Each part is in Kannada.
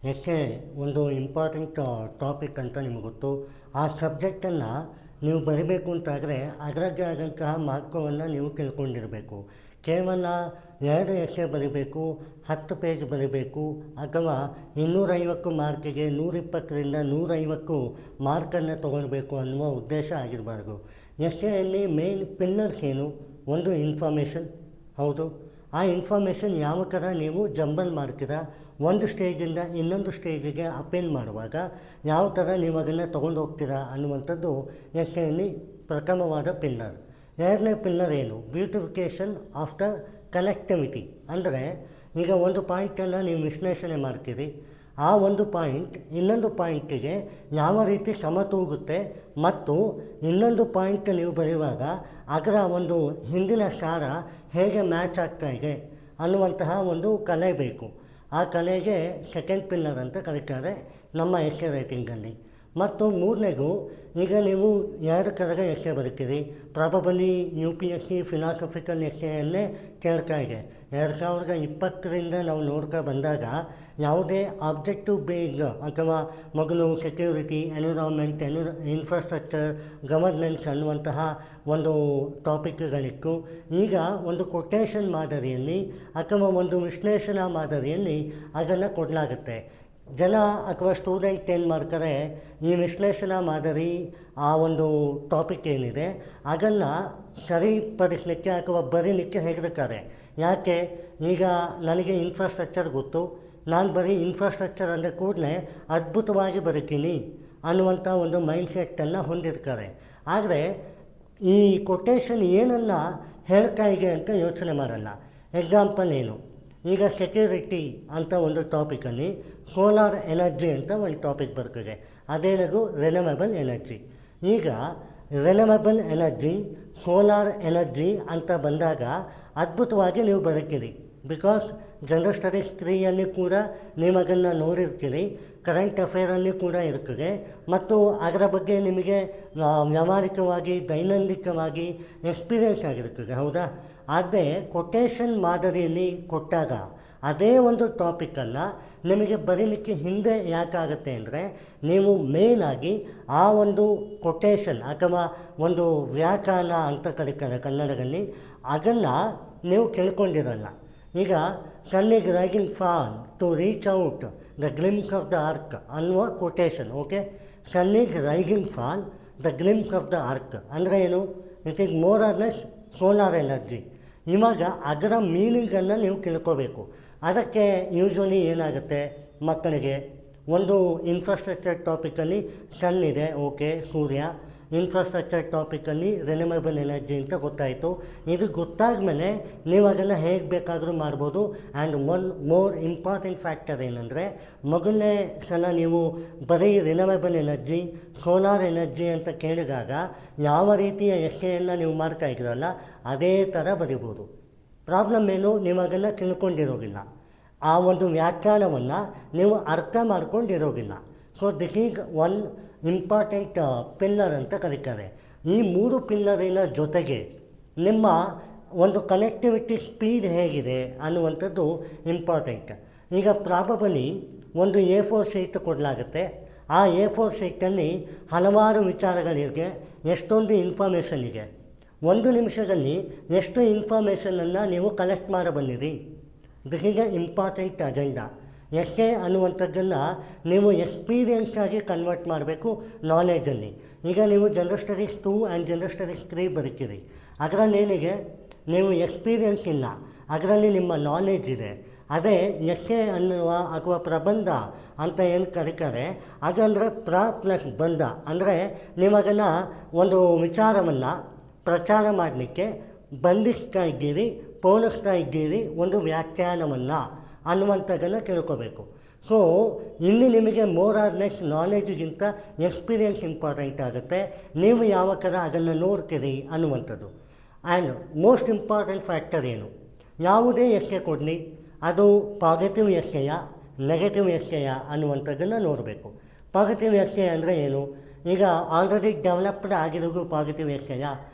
ಯಾಕೆ ಒಂದು ಇಂಪಾರ್ಟೆಂಟ್ ಟಾಪಿಕ್ ಅಂತ ನಿಮಗೆ ಗೊತ್ತು. ಆ ಸಬ್ಜೆಕ್ಟನ್ನು ನೀವು ಬರಿಬೇಕು ಅಂತಾದರೆ ಅದರದ್ದೇ ಆದಂತಹ ಮಹತ್ವವನ್ನು ನೀವು ತಿಳ್ಕೊಂಡಿರಬೇಕು. ಕೇವಲ 2 ಎಸ್ಸೆ ಬರಿಬೇಕು, 10 ಪೇಜ್ ಬರಿಬೇಕು, ಅಥವಾ 250 ಮಾರ್ಕಿಗೆ 120ರಿಂದ 150 ಮಾರ್ಕನ್ನು ತೊಗೊಳ್ಬೇಕು ಅನ್ನುವ ಉದ್ದೇಶ ಆಗಿರಬಾರ್ದು. ಎಸ್ಸೆಯಲ್ಲಿ ಮೇನ್ ಪಿಲ್ಲರ್ಸ್ ಏನು? ಒಂದು ಇನ್ಫಾರ್ಮೇಷನ್, ಹೌದು. ಆ ಇನ್ಫಾರ್ಮೇಷನ್ ಯಾವ ಥರ ನೀವು ಜಂಬಲ್ ಮಾಡ್ತೀರಾ, ಒಂದು ಸ್ಟೇಜಿಂದ ಇನ್ನೊಂದು ಸ್ಟೇಜಿಗೆ ಅಪೀಲ್ ಮಾಡುವಾಗ ಯಾವ ಥರ ನೀವು ಅದನ್ನು ತೊಗೊಂಡು ಹೋಗ್ತೀರಾ ಅನ್ನುವಂಥದ್ದು ಎಸ್ಸೆಯಲ್ಲಿ ಪ್ರಥಮವಾದ ಪಿಲ್ಲರ್. 2ನೇ ಪಿಲ್ಲರ್ ಏನು? Beautification of the connectivity. ಅಂದರೆ ಈಗ ಒಂದು ಪಾಯಿಂಟನ್ನು ನೀವು ವಿಶ್ಲೇಷಣೆ ಮಾಡ್ತೀರಿ, ಆ ಒಂದು ಪಾಯಿಂಟ್ ಇನ್ನೊಂದು ಪಾಯಿಂಟಿಗೆ ಯಾವ ರೀತಿ ಸಮತೂಗುತ್ತೆ ಮತ್ತು ಇನ್ನೊಂದು ಪಾಯಿಂಟ್ ನೀವು ಬರೆಯುವಾಗ ಅದರ ಒಂದು ಹಿಂದಿನ ಸಾರ ಹೇಗೆ ಮ್ಯಾಚ್ ಆಗ್ತಾ ಇದೆ ಅನ್ನುವಂತಹ ಒಂದು ಕಲೆ ಬೇಕು. ಆ ಕಲೆಗೆ ಸೆಕೆಂಡ್ ಪಿಲ್ಲರ್ ಅಂತ ಕರೀತಾರೆ ನಮ್ಮ ಎಸ್ಸೆ ರೈಟಿಂಗಲ್ಲಿ. ಮತ್ತು 3ನೇದು, ಈಗ ನೀವು 2 ಥರದ ಎಸ್ಸೆ ಬರೀತೀರಿ. ಪ್ರಾಬಬಲಿ UPSC ಫಿಲಾಸಫಿಕಲ್ ಎಸ್ಸೆಯಲ್ಲೇ ಕೇಳ್ತಾ ಇದೆ. 2020ರಿಂದ ನಾವು ನೋಡ್ತಾ ಬಂದಾಗ ಯಾವುದೇ ಆಬ್ಜೆಕ್ಟಿವ್ ಬೇಸ್ಡ್ ಅಥವಾ ಮೊದಲು ಸೆಕ್ಯೂರಿಟಿ, ಎನ್ವಿರಾನ್ಮೆಂಟ್, ಇನ್ಫ್ರಾಸ್ಟ್ರಕ್ಚರ್, ಗವರ್ನೆನ್ಸ್ ಅನ್ನುವಂತಹ ಒಂದು ಟಾಪಿಕ್ಗಳಿತ್ತು. ಈಗ ಒಂದು ಕೊಟೇಷನ್ ಮಾದರಿಯಲ್ಲಿ ಅಥವಾ ಒಂದು ವಿಶ್ಲೇಷಣಾ ಮಾದರಿಯಲ್ಲಿ ಅದನ್ನು ಕೊಡಲಾಗುತ್ತೆ. ಜನ ಅಥವಾ ಸ್ಟೂಡೆಂಟ್ ಏನು ಮಾಡ್ತಾರೆ, ಈ ವಿಶ್ಲೇಷಣಾ ಮಾದರಿ ಆ ಒಂದು ಟಾಪಿಕ್ ಏನಿದೆ ಅದನ್ನು ಸರಿಪಡಿಸಲಿಕ್ಕೆ ಅಥವಾ ಬರೀಲಿಕ್ಕೆ ಹೆದರ್ತಾರೆ. ಯಾಕೆ? ಈಗ ನನಗೆ ಇನ್ಫ್ರಾಸ್ಟ್ರಕ್ಚರ್ ಗೊತ್ತು, ನಾನು ಬರೀ ಇನ್ಫ್ರಾಸ್ಟ್ರಕ್ಚರ್ ಅಂದರೆ ಕೂಡಲೇ ಅದ್ಭುತವಾಗಿ ಬರೀತೀನಿ ಅನ್ನುವಂಥ ಒಂದು ಮೈಂಡ್ಸೆಟ್ಟನ್ನು ಹೊಂದಿರ್ತಾರೆ. ಆದರೆ ಈ ಕೊಟೇಷನ್ ಏನನ್ನು ಹೇಳ್ತಾ ಇದೆ ಅಂತ ಯೋಚನೆ ಮಾಡಲ್ಲ. ಎಕ್ಸಾಂಪಲ್ ಏನು? ಈಗ ಸೆಕ್ಯೂರಿಟಿ ಅಂತ ಒಂದು ಟಾಪಿಕಲ್ಲಿ ಸೋಲಾರ್ ಎನರ್ಜಿ ಅಂತ ಒಂದು ಟಾಪಿಕ್ ಬರ್ತದೆ. ಅದೇನದು? Renewable energy. ಈಗ ರಿನ್ಯೂವೇಬಲ್ ಎನರ್ಜಿ, ಸೋಲಾರ್ ಎನರ್ಜಿ ಅಂತ ಬಂದಾಗ ಅದ್ಭುತವಾಗಿ ನೀವು ಬರೀತೀರಿ. ಬಿಕಾಸ್ ಜನರಲ್ ಸ್ಟಡೀಸ್ 3ಯಲ್ಲಿ ಕೂಡ ನೀವು ಅದನ್ನು ನೋಡಿರ್ತೀರಿ, ಕರೆಂಟ್ ಅಫೇರಲ್ಲಿ ಕೂಡ ಇರ್ತದೆ ಮತ್ತು ಅದರ ಬಗ್ಗೆ ನಿಮಗೆ ವ್ಯಾವಹಾರಿಕವಾಗಿ ದೈನಂದಿಕವಾಗಿ ಎಕ್ಸ್ಪೀರಿಯೆನ್ಸ್ ಆಗಿರ್ತದೆ, ಹೌದಾ? ಆದರೆ ಕೊಟೇಷನ್ ಮಾದರಿಯಲ್ಲಿ ಕೊಟ್ಟಾಗ ಅದೇ ಒಂದು ಟಾಪಿಕನ್ನು ನಿಮಗೆ ಬರೀಲಿಕ್ಕೆ ಹಿಂದೆ ಯಾಕಾಗುತ್ತೆ ಅಂದರೆ, ನೀವು ಮೇಯ್ನಾಗಿ ಆ ಒಂದು ಕೊಟೇಷನ್ ಅಥವಾ ಒಂದು ವ್ಯಾಖ್ಯಾನ ಅಂತ ಕರೀತಾರೆ ಕನ್ನಡದಲ್ಲಿ, ಅದನ್ನು ನೀವು ಕೇಳ್ಕೊಂಡಿರಲ್ಲ. ಈಗ ಕಣ್ಣಿಗೆ raging fall to reach out the glimpse of the arc ಅನ್ನುವ ಕೊಟೇಷನ್. ಓಕೆ, ಕಣ್ಣಿಗೆ raging fall the glimpse of the arc ಅಂದರೆ ಏನು? It is more or less solar energy. ಇವಾಗ ಅದರ ಮೀನಿಂಗನ್ನು ನೀವು ತಿಳ್ಕೋಬೇಕು. ಅದಕ್ಕೆ ಯೂಶ್ವಲಿ ಏನಾಗುತ್ತೆ, ಮಕ್ಕಳಿಗೆ ಒಂದು ಇನ್ಫ್ರಾಸ್ಟ್ರಕ್ಚರ್ ಟಾಪಿಕಲ್ಲಿ ಸನ್ ಇದೆ, ಓಕೆ, ಸೂರ್ಯ. ಇನ್ಫ್ರಾಸ್ಟ್ರಕ್ಚರ್ ಟಾಪಿಕಲ್ಲಿ ರಿನ್ಯೂವೇಬಲ್ ಎನರ್ಜಿ ಅಂತ ಗೊತ್ತಾಯಿತು. ಇದು ಗೊತ್ತಾದ ಮೇಲೆ ನೀವು ಅದನ್ನು ಹೇಗೆ ಬೇಕಾದರೂ ಮಾಡ್ಬೋದು. And one more important factor ಏನಂದರೆ, ಮೊದಲನೇ ಸಲ ನೀವು ಬರೀ ರಿನ್ಯೂವೇಬಲ್ ಎನರ್ಜಿ, ಸೋಲಾರ್ ಎನರ್ಜಿ ಅಂತ ಕೇಳಿದಾಗ ಯಾವ ರೀತಿಯ ಎಸ್ಸೆಯನ್ನು ನೀವು ಮಾಡ್ತಾ ಇದ್ದೀರಲ್ಲ ಅದೇ ಥರ ಬರಿಬೋದು. ಪ್ರಾಬ್ಲಮ್ ಏನು? ನೀವು ಅದನ್ನು ತಿಳ್ಕೊಂಡಿರೋದಿಲ್ಲ, ಆ ಒಂದು ವ್ಯಾಖ್ಯಾನವನ್ನು ನೀವು ಅರ್ಥ ಮಾಡ್ಕೊಂಡಿರೋದಿಲ್ಲ. So this is one important pillar ಅಂತ ಕರೀತಾರೆ. ಈ 3 ಪಿಲ್ಲರಿನ ಜೊತೆಗೆ ನಿಮ್ಮ ಒಂದು ಕನೆಕ್ಟಿವಿಟಿ ಸ್ಪೀಡ್ ಹೇಗಿದೆ ಅನ್ನುವಂಥದ್ದು ಇಂಪಾರ್ಟೆಂಟ್. ಈಗ ಪ್ರಾಬಬಲಿ ಒಂದು A4 ಶೀಟ್ ಕೊಡಲಾಗುತ್ತೆ. ಆ A4 ಶೀಟಲ್ಲಿ ಹಲವಾರು ವಿಚಾರಗಳಿಗೆ ಎಷ್ಟೊಂದು ಇನ್ಫಾರ್ಮೇಷನ್ ಇದೆ. 1 ನಿಮಿಷದಲ್ಲಿ ಎಷ್ಟು ಇನ್ಫಾರ್ಮೇಷನನ್ನು ನೀವು ಕಲೆಕ್ಟ್ ಮಾಡಬಲ್ಲಿರಿ. This is a important agenda. Essay ಅನ್ನುವಂಥದ್ದನ್ನು ನೀವು ಎಕ್ಸ್ಪೀರಿಯೆನ್ಸ್ ಆಗಿ ಕನ್ವರ್ಟ್ ಮಾಡಬೇಕು ನಾಲೆಜಲ್ಲಿ. ಈಗ ನೀವು general studies 2 and general studies 3 ಬರೀತೀರಿ. ಅದರಲ್ಲೇನಿಗೆ ನೀವು ಎಕ್ಸ್ಪೀರಿಯೆನ್ಸ್ ಇಲ್ಲ, ಅದರಲ್ಲಿ ನಿಮ್ಮ ನಾಲೆಜ್ ಇದೆ. ಅದೇ ಎಸ್ಸೆ ಅನ್ನುವ ಅಥವಾ ಪ್ರಬಂಧ ಅಂತ ಏನು ಕರೀತಾರೆ, ಅದಂದರೆ ಪ್ಲಸ್ ಬಂಧ. ಅಂದರೆ ನೀವು ಅದನ್ನು ಒಂದು ವಿಚಾರವನ್ನು ಪ್ರಚಾರ ಮಾಡಲಿಕ್ಕೆ ಬಂಧಿಸ್ತಾ ಇದ್ದೀರಿ, ಪೋಲಿಸ್ತಾ ಇದ್ದೀರಿ ಒಂದು ವ್ಯಾಖ್ಯಾನವನ್ನು ಅನ್ನುವಂಥದ್ದನ್ನು ತಿಳ್ಕೋಬೇಕು. ಸೊ ಇಲ್ಲಿ ನಿಮಗೆ ಮೋರ್ ಆರ್ ಲೆಸ್ ನಾಲೆಜಿಗಿಂತ ಎಕ್ಸ್ಪೀರಿಯೆನ್ಸ್ ಇಂಪಾರ್ಟೆಂಟ್ ಆಗುತ್ತೆ. ನೀವು ಯಾವ ಥರ ಅದನ್ನು ನೋಡ್ತೀರಿ ಅನ್ನುವಂಥದ್ದು. ಆ್ಯಂಡ್ ಮೋಸ್ಟ್ ಇಂಪಾರ್ಟೆಂಟ್ ಫ್ಯಾಕ್ಟರ್ ಏನು? ಯಾವುದೇ ಎಸ್ಸೆ ಕೊಡಲಿ, ಅದು ಪಾಸಿಟಿವ್ ಎಸ್ಸೆಯ ನೆಗೆಟಿವ್ ಎಸ್ಸೆಯ ಅನ್ನುವಂಥದ್ದನ್ನು ನೋಡಬೇಕು. ಪಾಸಿಟಿವ್ ಎಸ್ಸೆ ಅಂದರೆ ಏನು? ಈಗ ಆಲ್ರೆಡಿ ಡೆವಲಪ್ಡ್ ಆಗಿರೋದು ಪಾಸಿಟಿವ್ ಎಸ್ಸೆಯ,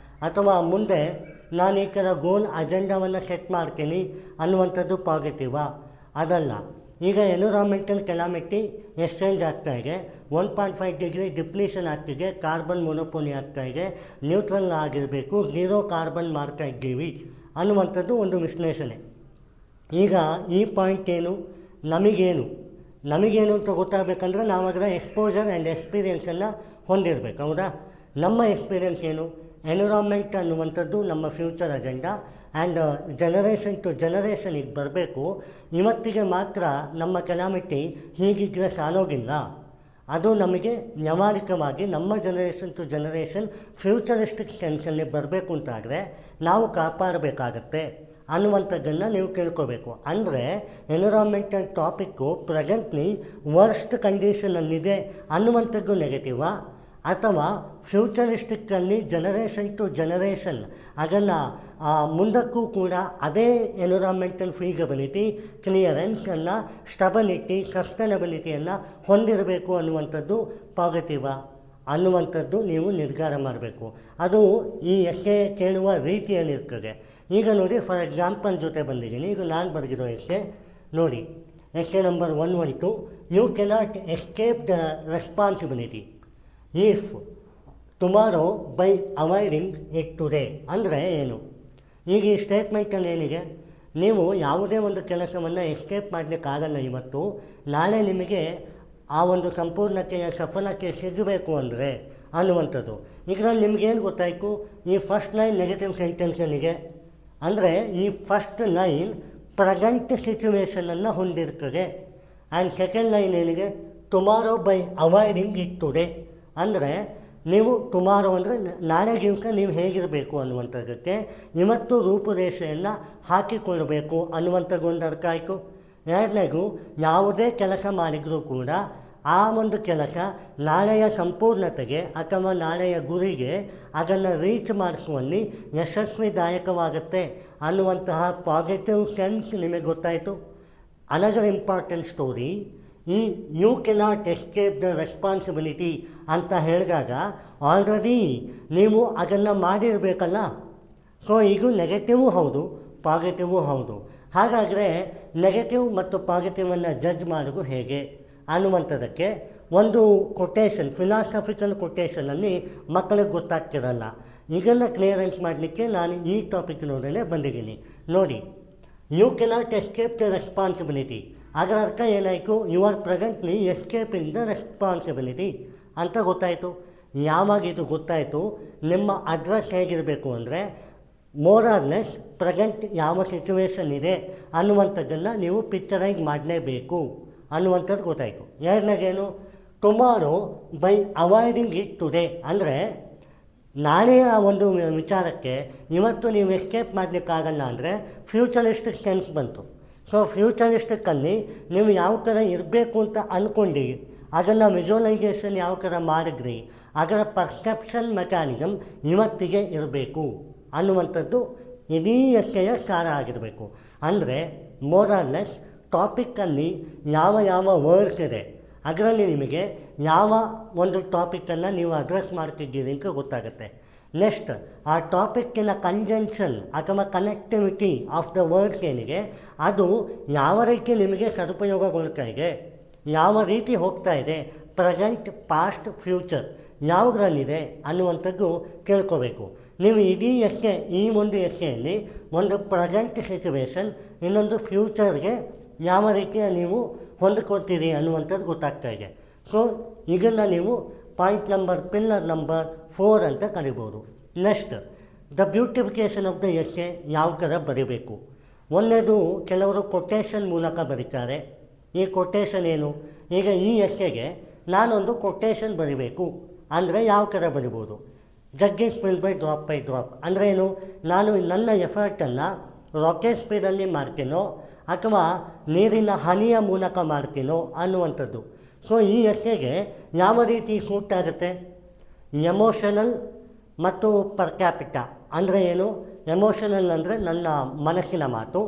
ಅಥವಾ ಮುಂದೆ ನಾನು ಈ ಥರ ಗೋಲ್ ಅಜೆಂಡಾವನ್ನು ಸೆಟ್ ಮಾಡ್ತೀನಿ ಅನ್ನುವಂಥದ್ದು ಪಾಸಿಟಿವಾ? ಅದಲ್ಲ. ಈಗ ಎನ್ವಿರಾನ್ಮೆಂಟಲ್ ಕೆಲಾಮಿಟಿ ಎಕ್ಸ್ಚೇಂಜ್ ಆಗ್ತಾ ಇದೆ, 1.5 ಡಿಗ್ರಿ ಡಿಪ್ಲೀಷನ್ ಆಗ್ತಿದೆ, ಕಾರ್ಬನ್ ಮೊನೋಪೋನಿ ಆಗ್ತಾ ಇದೆ, ನ್ಯೂಟ್ರಲ್ ಆಗಿರಬೇಕು, 0 ಕಾರ್ಬನ್ ಮಾಡ್ತಾ ಇದ್ದೀವಿ ಅನ್ನುವಂಥದ್ದು ಒಂದು ವಿಶ್ಲೇಷಣೆ. ಈಗ ಈ ಪಾಯಿಂಟ್ ಏನು, ನಮಗೇನು ಅಂತ ಗೊತ್ತಾಗಬೇಕಂದ್ರೆ ನಾವು ಅದರ ಎಕ್ಸ್ಪೋಜರ್ ಆ್ಯಂಡ್ ಎಕ್ಸ್ಪೀರಿಯೆನ್ಸನ್ನು ಹೊಂದಿರಬೇಕು, ಹೌದಾ? ನಮ್ಮ ಎಕ್ಸ್ಪೀರಿಯೆನ್ಸ್ ಏನು, ಎನ್ವಿರಾನ್ಮೆಂಟ್ ಅನ್ನುವಂಥದ್ದು ನಮ್ಮ future agenda and generation to ಜನರೇಷನಿಗೆ ಬರಬೇಕು. ಇವತ್ತಿಗೆ ಮಾತ್ರ ನಮ್ಮ ಕೆಲಾಮಿಟಿ ಹೀಗಿದ್ರೆ ಸಾಲೋಗಿಲ್ಲ, ಅದು ನಮಗೆ ವ್ಯಾವಹಾರಿಕವಾಗಿ ನಮ್ಮ ಜನರೇಷನ್ ಟು ಜನರೇಷನ್ ಫ್ಯೂಚರಿಸ್ಟಿಕ್ ಟೆನ್ಷನ್ಗೆ ಬರಬೇಕು ಅಂತಾದರೆ ನಾವು ಕಾಪಾಡಬೇಕಾಗತ್ತೆ ಅನ್ನುವಂಥದ್ದನ್ನು ನೀವು ತಿಳ್ಕೋಬೇಕು. ಅಂದರೆ ಎನ್ವಿರಾನ್ಮೆಂಟಲ್ ಟಾಪಿಕ್ಕು ಪ್ರೆಸೆಂಟ್ಲಿ ವರ್ಸ್ಟ್ ಕಂಡೀಷನಲ್ಲಿದೆ ಅನ್ನುವಂಥದ್ದು ನೆಗೆಟಿವಾ, ಅಥವಾ ಫ್ಯೂಚರಿಸ್ಟಿಕ್ಕಲ್ಲಿ ಜನರೇಷನ್ ಟು ಜನರೇಷನ್ ಅದನ್ನು ಮುಂದಕ್ಕೂ ಕೂಡ ಅದೇ ಎನ್ವಿರಾನ್ಮೆಂಟಲ್ ಫೀಸಿಬಿಲಿಟಿ, ಕ್ಲಿಯರೆನ್ಸನ್ನು, ಸ್ಟೆಬಿಲಿಟಿ, ಸಸ್ಟೈನಬಿಲಿಟಿಯನ್ನು ಹೊಂದಿರಬೇಕು ಅನ್ನುವಂಥದ್ದು ಪಾಸಿಟಿವಾ ಅನ್ನುವಂಥದ್ದು ನೀವು ನಿರ್ಧಾರ ಮಾಡಬೇಕು. ಅದು ಈ ಎಕ್ಕೆ ಕೇಳುವ ರೀತಿಯಲ್ಲಿರ್ತದೆ. ಈಗ ನೋಡಿ, ಫಾರ್ ಎಕ್ಸಾಂಪಲ್ ಜೊತೆ ಬಂದಿದ್ದೀನಿ. ಈಗ ನಾನು ಬರೆದಿರೋ ಎಕ್ಕೆ ನೋಡಿ, ಎಕ್ಕೆ number 112, you cannot escape the responsibility if tomorrow by avoiding it today. ಅಂದರೆ ಏನು? ಈಗ ಈ ಸ್ಟೇಟ್ಮೆಂಟಲ್ಲಿ ಏನಿದೆ, ನೀವು ಯಾವುದೇ ಒಂದು ಕೆಲಸವನ್ನು ಎಸ್ಕೇಪ್ ಮಾಡಲಿಕ್ಕಾಗಲ್ಲ ಇವತ್ತು, ನಾಳೆ ನಿಮಗೆ ಆ ಒಂದು ಸಂಪೂರ್ಣತೆಯ ಸಫಲತೆ ಸಿಗಬೇಕು ಅಂದರೆ ಅನ್ನುವಂಥದ್ದು. ಇದರಲ್ಲಿ ನಿಮಗೇನು ಗೊತ್ತಾಯಿತು, ಈ ಫಸ್ಟ್ ಲೈನ್ ನೆಗೆಟಿವ್ ಸೆಂಟೆನ್ಸಲ್ಲಿಗೆ, ಅಂದರೆ ಈ ಫಸ್ಟ್ ಲೈನ್ ಪ್ರೆಸೆಂಟ್ ಸಿಚುವೇಷನನ್ನು ಹೊಂದಿರ್ತದೆ. ಆ್ಯಂಡ್ ಸೆಕೆಂಡ್ ಲೈನ್ ಏನಿದೆ, tomorrow by avoiding it today. ಅಂದರೆ ನೀವು ಟುಮಾರೋ ಅಂದರೆ ನಾಳೆ ದಿವಸ ನೀವು ಹೇಗಿರಬೇಕು ಅನ್ನುವಂಥದ್ದಕ್ಕೆ ಇವತ್ತು ರೂಪುರೇಷೆಯನ್ನು ಹಾಕಿಕೊಳ್ಳಬೇಕು ಅನ್ನುವಂಥದ್ದು ಒಂದು ಅರ್ಥ ಆಯಿತು. ಎರಡನೇದು, ಯಾವುದೇ ಕೆಲಸ ಮಾಡಿದರೂ ಕೂಡ ಆ ಒಂದು ಕೆಲಸ ನಾಳೆಯ ಸಂಪೂರ್ಣತೆಗೆ ಅಥವಾ ನಾಳೆಯ ಗುರಿಗೆ ಅದನ್ನು ರೀಚ್ ಮಾಡಿಸುವಲ್ಲಿ ಯಶಸ್ವಿದಾಯಕವಾಗುತ್ತೆ ಅನ್ನುವಂತಹ ಪಾಸಿಟಿವ್ ಸೆನ್ಸ್ ನಿಮಗೆ ಗೊತ್ತಾಯಿತು. ಅನದರ್ ಇಂಪಾರ್ಟೆಂಟ್ ಸ್ಟೋರಿ, ಈ you cannot escape the responsibility ಅಂತ ಹೇಳಿದಾಗ ಆಲ್ರೆಡಿ ನೀವು ಅದನ್ನು ಮಾಡಿರಬೇಕಲ್ಲ. ಸೊ ಇದು ನೆಗೆಟಿವು ಹೌದು, ಪಾಸಿಟಿವು ಹೌದು. ಹಾಗಾದರೆ ನೆಗೆಟಿವ್ ಮತ್ತು ಪಾಸಿಟಿವನ್ನು ಜಡ್ಜ್ ಮಾಡೋದು ಹೇಗೆ ಅನ್ನುವಂಥದ್ದಕ್ಕೆ ಒಂದು ಕೊಟೇಶನ್, ಫಿಲಾಸಫಿಕಲ್ ಕೊಟೇಶನಲ್ಲಿ ಮಕ್ಕಳಿಗೆ ಗೊತ್ತಾಗ್ತಿರಲ್ಲ. ಇದನ್ನು ಕ್ಲಿಯರೆನ್ಸ್ ಮಾಡಲಿಕ್ಕೆ ನಾನು ಈ ಟಾಪಿಕ್ನೋಡಲೇ ಬಂದಿದ್ದೀನಿ. ನೋಡಿ, you cannot escape the responsibility, ಅದರ ಅರ್ಥ ಏನಾಯಿತು, you are presently escaping the responsibility ಅಂತ ಗೊತ್ತಾಯಿತು. ಯಾವಾಗ ಇದು ಗೊತ್ತಾಯಿತು, ನಿಮ್ಮ ಅಡ್ರೆಸ್ ಹೇಗಿರಬೇಕು ಅಂದರೆ ಮೋರ್ ಆರ್ ಲೆಸ್ ಪ್ರೆಸೆಂಟ್ ಯಾವ ಸಿಚುವೇಶನ್ ಇದೆ ಅನ್ನುವಂಥದ್ದನ್ನು ನೀವು ಪಿಕ್ಚರೈಸ್ ಮಾಡಲೇಬೇಕು ಅನ್ನುವಂಥದ್ದು ಗೊತ್ತಾಯಿತು. ಎರಡನೇಗೇನು, tomorrow by avoiding it today, ಅಂದರೆ ನಾಳೆಯ ಒಂದು ವಿಚಾರಕ್ಕೆ ಇವತ್ತು ನೀವು ಎಸ್ಕೇಪ್ ಮಾಡಲಿಕ್ಕಾಗಲ್ಲ ಅಂದರೆ ಫ್ಯೂಚರಿಸ್ಟಿಕ್ ಸೆನ್ಸ್ ಬಂತು. ಸೊ ಫ್ಯೂಚರಿಸ್ಟಿಕ್ಕಲ್ಲಿ ನೀವು ಯಾವ ಥರ ಇರಬೇಕು ಅಂತ ಅಂದ್ಕೊಂಡು ಅದನ್ನು ವಿಜುವಲೈಸೇಷನ್ ಯಾವ ಥರ ಮಾಡಿದ್ರಿ, ಅದರ ಪರ್ಸೆಪ್ಷನ್ ಮೆಕ್ಯಾನಿಸಮ್ ಇವತ್ತಿಗೆ ಇರಬೇಕು ಅನ್ನುವಂಥದ್ದು ಇಡೀ ಎಸ್ಕೆಯ ಸಾರ ಆಗಿರಬೇಕು. ಅಂದರೆ ಮೋರ್ ಆರ್ ಲೆಸ್ ಟಾಪಿಕ್ಕಲ್ಲಿ ಯಾವ ವರ್ಡ್ಸ್ ಇದೆ, ಅದರಲ್ಲಿ ನಿಮಗೆ ಯಾವ ಒಂದು ಟಾಪಿಕ್ಕನ್ನು ನೀವು ಅಡ್ರೆಸ್ ಮಾಡ್ತಿದ್ದೀರಿ ಅಂತ ಗೊತ್ತಾಗುತ್ತೆ. ನೆಕ್ಸ್ಟ್, ಆ ಟಾಪಿಕ್ಕಿನ ಕಂಜಂಕ್ಷನ್ ಅಥವಾ ಕನೆಕ್ಟಿವಿಟಿ ಆಫ್ ದ ವರ್ಡ್ಸ್ ಏನಿದೆ ಅದು ಯಾವ ರೀತಿ ನಿಮಗೆ ಸದುಪಯೋಗಗೊಳ್ತಾ ಇದೆ, ಯಾವ ರೀತಿ ಹೋಗ್ತಾ ಇದೆ, ಪ್ರೆಸೆಂಟ್, ಪಾಸ್ಟ್, ಫ್ಯೂಚರ್ ಯಾವುದರಲ್ಲಿದೆ ಅನ್ನುವಂಥದ್ದು ತಿಳ್ಕೋಬೇಕು. ನೀವು ಇಡೀ ಎಕ್ಕೆ, ಈ ಒಂದು ಎಕ್ಕೆಯಲ್ಲಿ ಒಂದು ಪ್ರೆಸೆಂಟ್ ಸಿಚುವೇಶನ್, ಇನ್ನೊಂದು ಫ್ಯೂಚರ್ಗೆ ಯಾವ ರೀತಿಯ ನೀವು ಹೊಂದ್ಕೊತೀರಿ ಅನ್ನುವಂಥದ್ದು ಗೊತ್ತಾಗ್ತಾ ಇದೆ. ಸೊ ಇದನ್ನು ನೀವು ಪಿಲ್ಲರ್ ನಂಬರ್ 4 ಅಂತ ಕರಿಬೋದು. Next, the beautification of the ಎಕ್ಕೆ ಯಾವ ಥರ ಬರೀಬೇಕು. ಒಂದನೇದು, ಕೆಲವರು ಕೊಟೇಶನ್ ಮೂಲಕ ಬರೀತಾರೆ. ಈ ಕೊಟೇಶನ್ ಏನು, ಈಗ ಈ ಎಕ್ಕೆಗೆ ನಾನೊಂದು ಕೊಟೇಶನ್ ಬರೀಬೇಕು ಅಂದರೆ ಯಾವ ಥರ ಬರಿಬೋದು, ಜಗ್ಗಿಂಗ್ ಸ್ಪೀಡ್ ಬೈ ಡ್ರಾಪ್. ಅಂದರೆ ಏನು, ನಾನು ನನ್ನ ಎಫರ್ಟನ್ನು ರಾಕೆಟ್ ಸ್ಪೀಡಲ್ಲಿ ಮಾಡ್ತೀನೋ ಅಥವಾ ನೀರಿನ ಹನಿಯ ಮೂಲಕ ಮಾಡ್ತೀನೋ ಅನ್ನುವಂಥದ್ದು. ಸೊ ಈ ಎಕ್ಕೆಗೆ ಯಾವ ರೀತಿ ಸೂಟ್ ಆಗುತ್ತೆ, ಎಮೋಷನಲ್ ಮತ್ತು ಪರ್ ಕ್ಯಾಪಿಟಾ. ಅಂದರೆ ಏನು, ಎಮೋಷನಲ್ ಅಂದರೆ ನನ್ನ ಮನಸ್ಸಿನ ಮಾತು,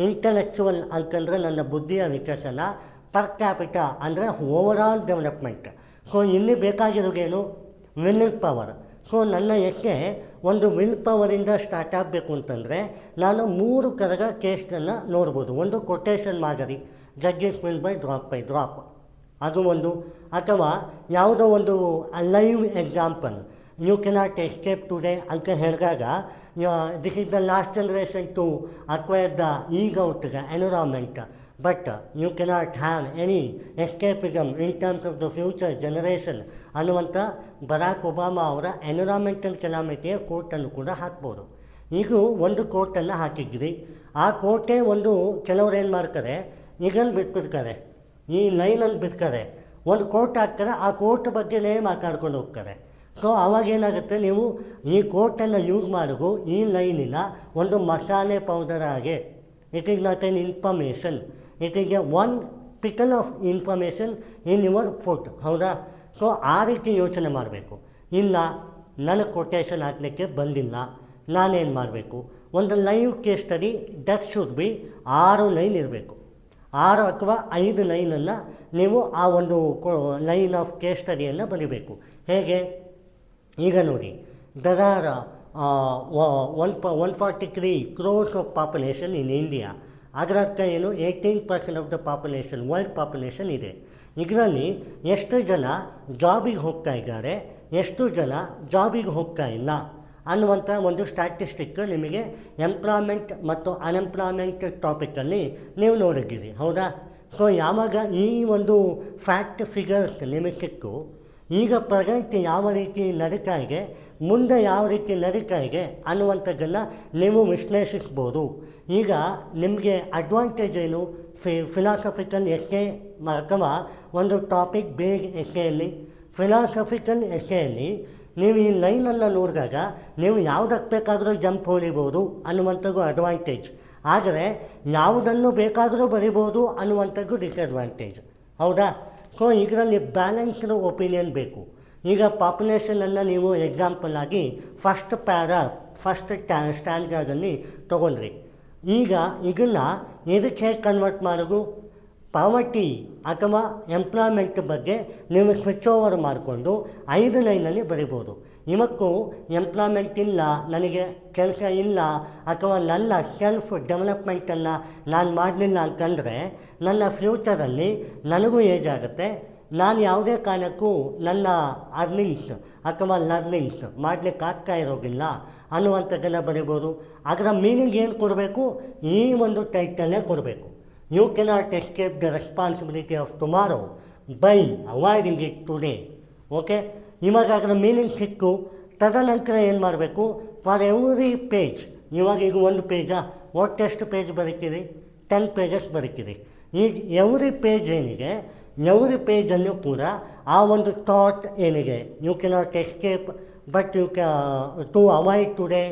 ಇಂಟೆಲೆಕ್ಚುವಲ್ ಅಂತಂದರೆ ನನ್ನ ಬುದ್ಧಿಯ ವಿಕಸನ, ಪರ್ ಕ್ಯಾಪಿಟಾ ಅಂದರೆ ಓವರಾಲ್ ಡೆವಲಪ್ಮೆಂಟ್. ಸೊ ಇಲ್ಲಿ ಬೇಕಾಗಿರೋದೇನು, ವಿಲ್ ಪವರ್. ಸೊ ನನ್ನ ಎಕ್ಕೆ ಒಂದು ವಿಲ್ ಪವರಿಂದ ಸ್ಟಾರ್ಟ್ ಆಗಬೇಕು ಅಂತಂದರೆ ನಾನು 3 ಥರದ ಕೇಸ್ಗಳನ್ನು ನೋಡ್ಬೋದು. ಒಂದು ಕೊಟೇಶನ್ ಮಾದರಿ, jug is filled by drop. ಅದು ಒಂದು. ಅಥವಾ ಯಾವುದೋ ಒಂದು live example, you cannot escape today ಅಂತ ಹೇಳಿದಾಗ this is the last generation to acquire the ಈಗ್ out the environment, but you cannot have any escapism in terms of the future generation ಅನ್ನುವಂಥ ಬರಾಕ್ ಒಬಾಮಾ ಅವರ ಎನ್ವಿರಾನ್ಮೆಂಟಲ್ ಕೆಲಾಮಿಟಿಯ ಕೋಟನ್ನು ಕೂಡ ಹಾಕ್ಬೋದು. ಈಗ ಒಂದು ಕೋಟನ್ನು ಹಾಕಿದ್ರಿ, ಆ ಕೋಟೆ ಒಂದು ಕೆಲವ್ರು ಏನು ಮಾಡ್ತಾರೆ, ಇದನ್ನು ಬಿಟ್ಬಿಡ್ತಾರೆ, ಈ ಲೈನಲ್ಲಿ ಬಿಡ್ತಾರೆ, ಒಂದು ಕೋಟ್ ಹಾಕ್ತಾರೆ, ಆ ಕೋಟ್ ಬಗ್ಗೆನೇ ಮಾತಾಡ್ಕೊಂಡು ಹೋಗ್ತಾರೆ. ಸೊ ಅವಾಗೇನಾಗುತ್ತೆ, ನೀವು ಈ ಕೋಟನ್ನು ಯೂಸ್ ಮಾಡೋದು ಈ ಲೈನಿನ ಒಂದು ಮಸಾಲೆ ಪೌಡರ್ ಆಗಿ, it is not an information, it is A one pickle of information in your food. ಹೌದಾ? ಸೊ ಆ ರೀತಿ ಯೋಚನೆ ಮಾಡಬೇಕು. ಇಲ್ಲ, ನನಗೆ ಕೊಟೇಶನ್ ಹಾಕಲಿಕ್ಕೆ ಬಂದಿಲ್ಲ, ನಾನೇನು ಮಾಡಬೇಕು? ಒಂದು live case study that should be 6 line ಇರಬೇಕು. 6 ಅಥವಾ 5 ಲೈನನ್ನು ನೀವು ಆ ಒಂದು ಲೈನ್ ಆಫ್ ಕೇಸ್ ಸ್ಟಡಿಯನ್ನು ಬರೀಬೇಕು. ಹೇಗೆ? ಈಗ ನೋಡಿ, there are 143 crores of population in India. ಅದರ ಅರ್ಥ ಏನು? 18% of the population, world population ಇದೆ. ಇದರಲ್ಲಿ ಎಷ್ಟು ಜನ ಜಾಬಿಗೆ ಹೋಗ್ತಾ ಇದ್ದಾರೆ, ಎಷ್ಟು ಜನ ಜಾಬಿಗೆ ಹೋಗ್ತಾ ಇಲ್ಲ ಅನ್ನುವಂಥ ಒಂದು ಸ್ಟ್ಯಾಟಿಸ್ಟಿಕ್ ನಿಮಗೆ ಎಂಪ್ಲಾಯ್ಮೆಂಟ್ ಮತ್ತು ಅನ್ಎಂಪ್ಲಾಯ್ಮೆಂಟ್ ಟಾಪಿಕಲ್ಲಿ ನೀವು ನೋಡಿದ್ದೀರಿ. ಹೌದಾ? ಸೊ ಯಾವಾಗ ಈ ಒಂದು ಫ್ಯಾಕ್ಟ್ ಫಿಗರ್ಸ್ ನಿಮಗೆ ಸಿಕ್ಕು, ಈಗ ಪ್ರೆಸೆಂಟ್ ಯಾವ ರೀತಿ ನಡೀತಾ ಇದೆ, ಮುಂದೆ ಯಾವ ರೀತಿ ನಡೀತಾ ಇದೆ ಅನ್ನುವಂಥದ್ದನ್ನು ನೀವು ವಿಶ್ಲೇಷಿಸ್ಬೋದು. ಈಗ ನಿಮಗೆ ಅಡ್ವಾಂಟೇಜ್ ಏನು? ಫಿಲಾಸಫಿಕಲ್ ಎಸ್ಸೆ ಅಥವಾ ಒಂದು ಟಾಪಿಕ್ ಬೇಗ ಎಸ್ಸೆಯಲ್ಲಿ, ಫಿಲಾಸಫಿಕಲ್ ಎಸ್ಸೆಯಲ್ಲಿ ನೀವು ಈ ಲೈನನ್ನು ನೋಡಿದಾಗ ನೀವು ಯಾವುದಕ್ಕೆ ಬೇಕಾದರೂ ಜಂಪ್ ಹೊಡಿಬೋದು ಅನ್ನುವಂಥದ್ದು ಅಡ್ವಾಂಟೇಜ್. ಆದರೆ ಯಾವುದನ್ನು ಬೇಕಾದರೂ ಬರಿಬೋದು ಅನ್ನುವಂಥದ್ದು ಡಿಸ್ಅಡ್ವಾಂಟೇಜ್. ಹೌದಾ? ಸೊ ಇದರಲ್ಲಿ ಬ್ಯಾಲೆನ್ಸ್ಡ್ ಒಪಿನಿಯನ್ ಬೇಕು. ಈಗ ಪಾಪ್ಯುಲೇಷನನ್ನು ನೀವು ಎಕ್ಸಾಂಪಲ್ ಆಗಿ ಫಸ್ಟ್ ಸ್ಟ್ಯಾಂಡರ್ಡಲ್ಲಿ ತೊಗೊಂಡ್ರಿ. ಈಗ ಇದನ್ನು ಇದಕ್ಕೆ ಹೇಗೆ ಕನ್ವರ್ಟ್ ಮಾಡೋದು? ಪಾವರ್ಟಿ ಅಥವಾ ಎಂಪ್ಲಾಯ್ಮೆಂಟ್ ಬಗ್ಗೆ ನೀವು ಸ್ವಿಚ್ ಓವರ್ ಮಾಡಿಕೊಂಡು 5 ಲೈನಲ್ಲಿ ಬರಿಬೋದು. ಇವಕ್ಕೂ ಎಂಪ್ಲಾಯ್ಮೆಂಟ್ ಇಲ್ಲ, ನನಗೆ ಕೆಲಸ ಇಲ್ಲ, ಅಥವಾ ನನ್ನ ಸೆಲ್ಫ್ ಡೆವಲಪ್ಮೆಂಟನ್ನು ನಾನು ಮಾಡಲಿಲ್ಲ ಅಂತಂದರೆ ನನ್ನ ಫ್ಯೂಚರಲ್ಲಿ ನನಗೂ ಏಜ್ ಆಗುತ್ತೆ, ನಾನು ಯಾವುದೇ ಕಾರಣಕ್ಕೂ ನನ್ನ ಅರ್ನಿಂಗ್ಸ್ ಅಥವಾ ಲರ್ನಿಂಗ್ಸ್ ಮಾಡಲಿಕ್ಕೆ ಆಗ್ತಾ ಇರೋದಿಲ್ಲ ಅನ್ನುವಂಥದ್ದನ್ನು ಬರಿಬೋದು. ಅದರ ಮೀನಿಂಗ್ ಏನು ಕೊಡಬೇಕು? ಈ ಒಂದು ಟೈಟಲ್ಲೇ ಕೊಡಬೇಕು. You cannot escape the responsibility of tomorrow by avoiding it today. Okay, ಇವಾಗ ಅದರ ಮೀನಿಂಗ್ ಸಿಕ್ಕು. ತದನಂತರ ಏನು ಮಾಡಬೇಕು? ಫಾರ್ ಎವ್ರಿ ಪೇಜ್, ಇವಾಗ ಈಗ ಒಂದು ಪೇಜಾ, ಒಟ್ಟೆಷ್ಟು ಪೇಜ್ ಬರೀತೀರಿ? 10 ಪೇಜಸ್ ಬರೀತೀರಿ. ಈಗ ಎವ್ರಿ ಪೇಜ್ ಏನಿದೆ, ಎವ್ರಿ ಪೇಜನ್ನು ಕೂಡ ಆ ಒಂದು ಥಾಟ್ ಏನಿದೆ, you cannot escape but you to avoid today,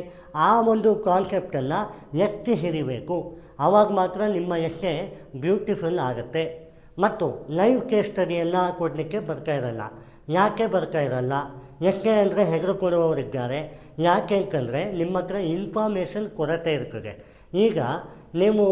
ಆ ಒಂದು ಕಾನ್ಸೆಪ್ಟನ್ನು ಎತ್ತಿ ಹಿಡಿಬೇಕು. ಆವಾಗ ಮಾತ್ರ ನಿಮ್ಮ ಎಸ್ಸೆ ಬ್ಯೂಟಿಫುಲ್ ಆಗುತ್ತೆ. ಮತ್ತು ಲೈವ್ ಕೇಸ್ ಸ್ಟಡಿಯನ್ನು ಕೊಡಲಿಕ್ಕೆ ಬರ್ತಾ ಇರಲ್ಲ. ಯಾಕೆ ಬರ್ತಾ ಇರಲ್ಲ? ಎಸ್ಸೆ ಅಂದರೆ ಹೆದರುಕೊಳ್ಳುವವರಿದ್ದಾರೆ. ಯಾಕೆ ಅಂತಂದರೆ ನಿಮ್ಮ ಹತ್ರ ಇನ್ಫಾರ್ಮೇಷನ್ ಕೊರತೆ ಇರ್ತದೆ. ಈಗ ನೀವು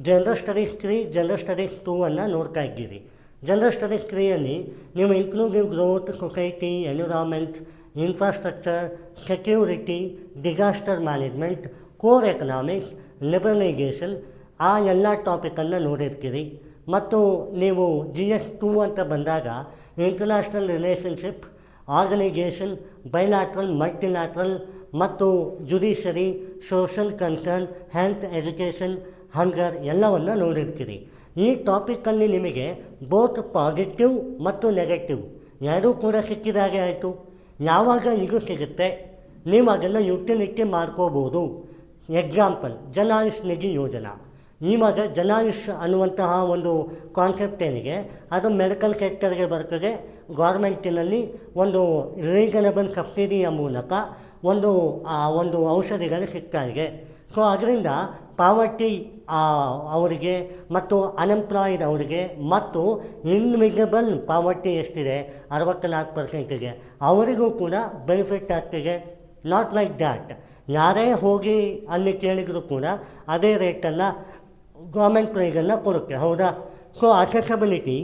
ಜನರಲ್ ಸ್ಟಡೀಸ್ 3, ಜನರಲ್ ಸ್ಟಡೀಸ್ 2 ಅನ್ನು ನೋಡ್ತಾ ಇದ್ದೀರಿ. ಜನರಲ್ ಸ್ಟಡೀಸ್ 3ಯಲ್ಲಿ ನೀವು inclusive growth, society, environment, infrastructure, security, disaster management, core economics, liberalisation, ಆ ಎಲ್ಲ ಟಾಪಿಕನ್ನು ನೋಡಿರ್ತೀರಿ. ಮತ್ತು ನೀವು GS2 ಅಂತ ಬಂದಾಗ international relationship, organisation, bilateral, multilateral ಮತ್ತು judiciary, social concern, health, education, hunger ಎಲ್ಲವನ್ನು ನೋಡಿರ್ತೀರಿ. ಈ ಟಾಪಿಕಲ್ಲಿ ನಿಮಗೆ ಬೋತ್ ಪಾಸಿಟಿವ್ ಮತ್ತು ನೆಗೆಟಿವ್ ಎರಡೂ ಕೂಡ ಸಿಕ್ಕಿದಾಗೆ ಆಯಿತು. ಯಾವಾಗ ಇದು ಸಿಗುತ್ತೆ ನೀವು ಅದನ್ನು ಯುಟಿಲಿಟಿ ಮಾಡ್ಕೋಬೋದು. ಎಕ್ಸಾಂಪಲ್, ಜನಾಯುಷ್ ನಿಧಿ ಯೋಜನಾ. ಇವಾಗ ಜನಾಯುಷ್ ಅನ್ನುವಂತಹ ಒಂದು ಕಾನ್ಸೆಪ್ಟ್ ಏನಿದೆ, ಅದು ಮೆಡಿಕಲ್ ಸೆಕ್ಟರ್ಗೆ ಬರ್ತದೆ. ಗೌರ್ಮೆಂಟಿನಲ್ಲಿ ಒಂದು ರೀಸನಬಲ್ ಸಬ್ಸಿಡಿಯ ಮೂಲಕ ಒಂದು ಔಷಧಿಗಳು ಸಿಗ್ತಾ ಇದೆ. ಸೊ ಅದರಿಂದ ಪಾವರ್ಟಿ ಅವರಿಗೆ ಮತ್ತು ಅನ್ಎಂಪ್ಲಾಯ್ಡ್ ಅವರಿಗೆ ಮತ್ತು ಇನ್ವಿಸಿಬಲ್ ಪಾವರ್ಟಿ ಎಷ್ಟಿದೆ 64%ಗೆ ಅವರಿಗೂ ಕೂಡ ಬೆನಿಫಿಟ್ ಆಗ್ತಿದೆ. ನಾಟ್ ಲೈಕ್ ದ್ಯಾಟ್, ಯಾರೇ ಹೋಗಿ ಅಲ್ಲಿ ಕೇಳಿದರೂ ಕೂಡ ಅದೇ ರೇಟನ್ನು ಗೌರ್ಮೆಂಟ್ ಪ್ರೈಸನ್ನು ಕೊಡುತ್ತೆ. ಹೌದಾ? ಸೊ ಅಸೆಸಬಿಲಿಟಿ,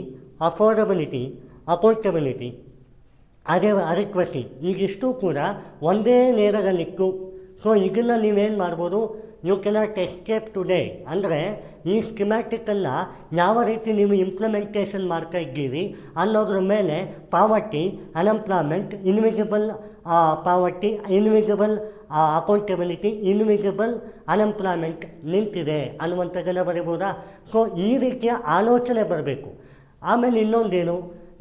ಅಫೋರ್ಡಬಿಲಿಟಿ, ಅಪೋರ್ಟಬಿಲಿಟಿ, ಅಡಿಕ್ವೆಸಿ, ಈಗಿಷ್ಟು ಕೂಡ ಒಂದೇ ನೇರದಲ್ಲಿತ್ತು. ಸೊ ಇದನ್ನು ನೀವೇನು ಮಾಡ್ಬೋದು? You cannot escape today. ಅಂದರೆ ಈ ಸ್ಕಿಮ್ಯಾಟಿಕನ್ನು ಯಾವ ರೀತಿ ನೀವು ಇಂಪ್ಲಿಮೆಂಟೇಷನ್ ಮಾಡ್ತಾ ಇದ್ದೀರಿ ಅನ್ನೋದ್ರ ಮೇಲೆ poverty, unemployment, invisible poverty, invisible accountability, invisible unemployment ನಿಂತಿದೆ ಅನ್ನುವಂಥದ್ದನ್ನು ಬರೀಬೋದಾ. ಸೊ ಈ ರೀತಿಯ ಆಲೋಚನೆ ಬರಬೇಕು. ಆಮೇಲೆ ಇನ್ನೊಂದೇನು,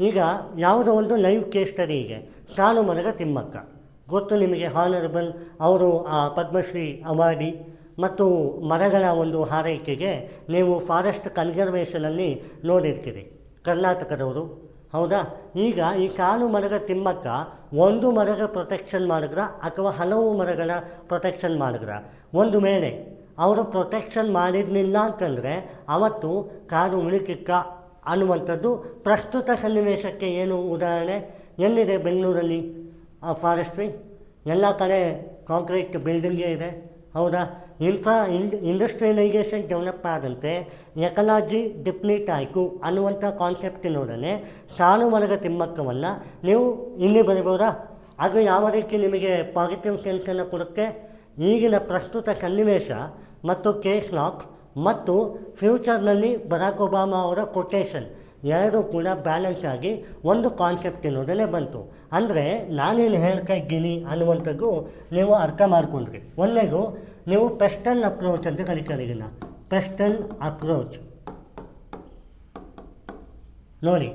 ಈಗ ಯಾವುದೋ ಒಂದು ಲೈವ್ ಕೇಸ್ ಸ್ಟಡಿ, ಹೀಗೆ ಸಾಲು ಮರದ ತಿಮ್ಮಕ್ಕ ಗೊತ್ತು ನಿಮಗೆ, ಹಾನರಬಲ್ ಅವರು ಪದ್ಮಶ್ರೀ ಅವಾರ್ಡಿ, ಮತ್ತು ಮರಗಳ ಒಂದು ಹಾರೈಕೆಗೆ ನೀವು ಫಾರೆಸ್ಟ್ ಕನ್ಸರ್ವೇಷನಲ್ಲಿ ನೋಡಿರ್ತೀರಿ, ಕರ್ನಾಟಕದವರು, ಹೌದಾ. ಈಗ ಈ ಕಾಲು ಮರದ ತಿಮ್ಮಕ್ಕ ಒಂದು ಮರದ ಪ್ರೊಟೆಕ್ಷನ್ ಮಾಡಿದ್ರ ಅಥವಾ ಹಲವು ಮರಗಳ ಪ್ರೊಟೆಕ್ಷನ್ ಮಾಡಿದ್ರ? ಒಂದು ವೇಳೆ ಅವರು ಪ್ರೊಟೆಕ್ಷನ್ ಮಾಡಿರಲಿಲ್ಲ ಅಂತಂದರೆ ಅವತ್ತು ಕಾಡು ಉಳಿತಿಕ್ಕ ಅನ್ನುವಂಥದ್ದು ಪ್ರಸ್ತುತ ಸನ್ನಿವೇಶಕ್ಕೆ ಏನು ಉದಾಹರಣೆ? ಎಲ್ಲಿದೆ ಬೆಂಗಳೂರಲ್ಲಿ ಫಾರೆಸ್ಟ್ರಿ? ಎಲ್ಲ ಕಡೆ ಕಾಂಕ್ರೀಟ್ ಬಿಲ್ಡಿಂಗೇ ಇದೆ, ಹೌದಾ. ಇಂಡಸ್ಟ್ರಿಯಲೈಸೇಷನ್ ಡೆವಲಪ್ ಆದಂತೆ ಎಕಲಾಜಿ ಡಿಪ್ಲೀಟ್ ಆಯಿತು ಅನ್ನುವಂಥ ಕಾನ್ಸೆಪ್ಟಿನೊಡನೆ ಸಾಲು ಮರದ ತಿಮ್ಮಕ್ಕವನ್ನು ನೀವು ಇಲ್ಲಿ ಬರೀಬೋದಾ? ಅದು ಯಾವ ರೀತಿ ನಿಮಗೆ ಪಾಸಿಟಿವ್ ಸೆನ್ಸನ್ನು ಕೊಡುತ್ತೆ? ಈಗಿನ ಪ್ರಸ್ತುತ ಸನ್ನಿವೇಶ ಮತ್ತು ಕೇಸ್ ಲಾಕ್ ಮತ್ತು ಫ್ಯೂಚರ್ನಲ್ಲಿ ಬರಾಕ್ ಒಬಾಮಾ ಅವರ ಕೊಟೇಶನ್ ಎರಡೂ ಕೂಡ ಬ್ಯಾಲೆನ್ಸ್ ಆಗಿ ಒಂದು ಕಾನ್ಸೆಪ್ಟಿನೊಡನೆ ಬಂತು. ಅಂದರೆ ನಾನೇನು ಹೇಳ್ತಾ ಇದ್ದೀನಿ ಅನ್ನುವಂಥದ್ದು ನೀವು ಅರ್ಥ ಮಾಡ್ಕೊಂಡ್ರಿ. ಒಂದೇದು ನೀವು ಪೆಸ್ಟಲ್ ಅಪ್ರೋಚ್ ಅಂತ ಕರೀತಾರೆ. ಇದನ್ನು ಪೆಸ್ಟಲ್ ಅಪ್ರೋಚ್ ನೋಡಿ.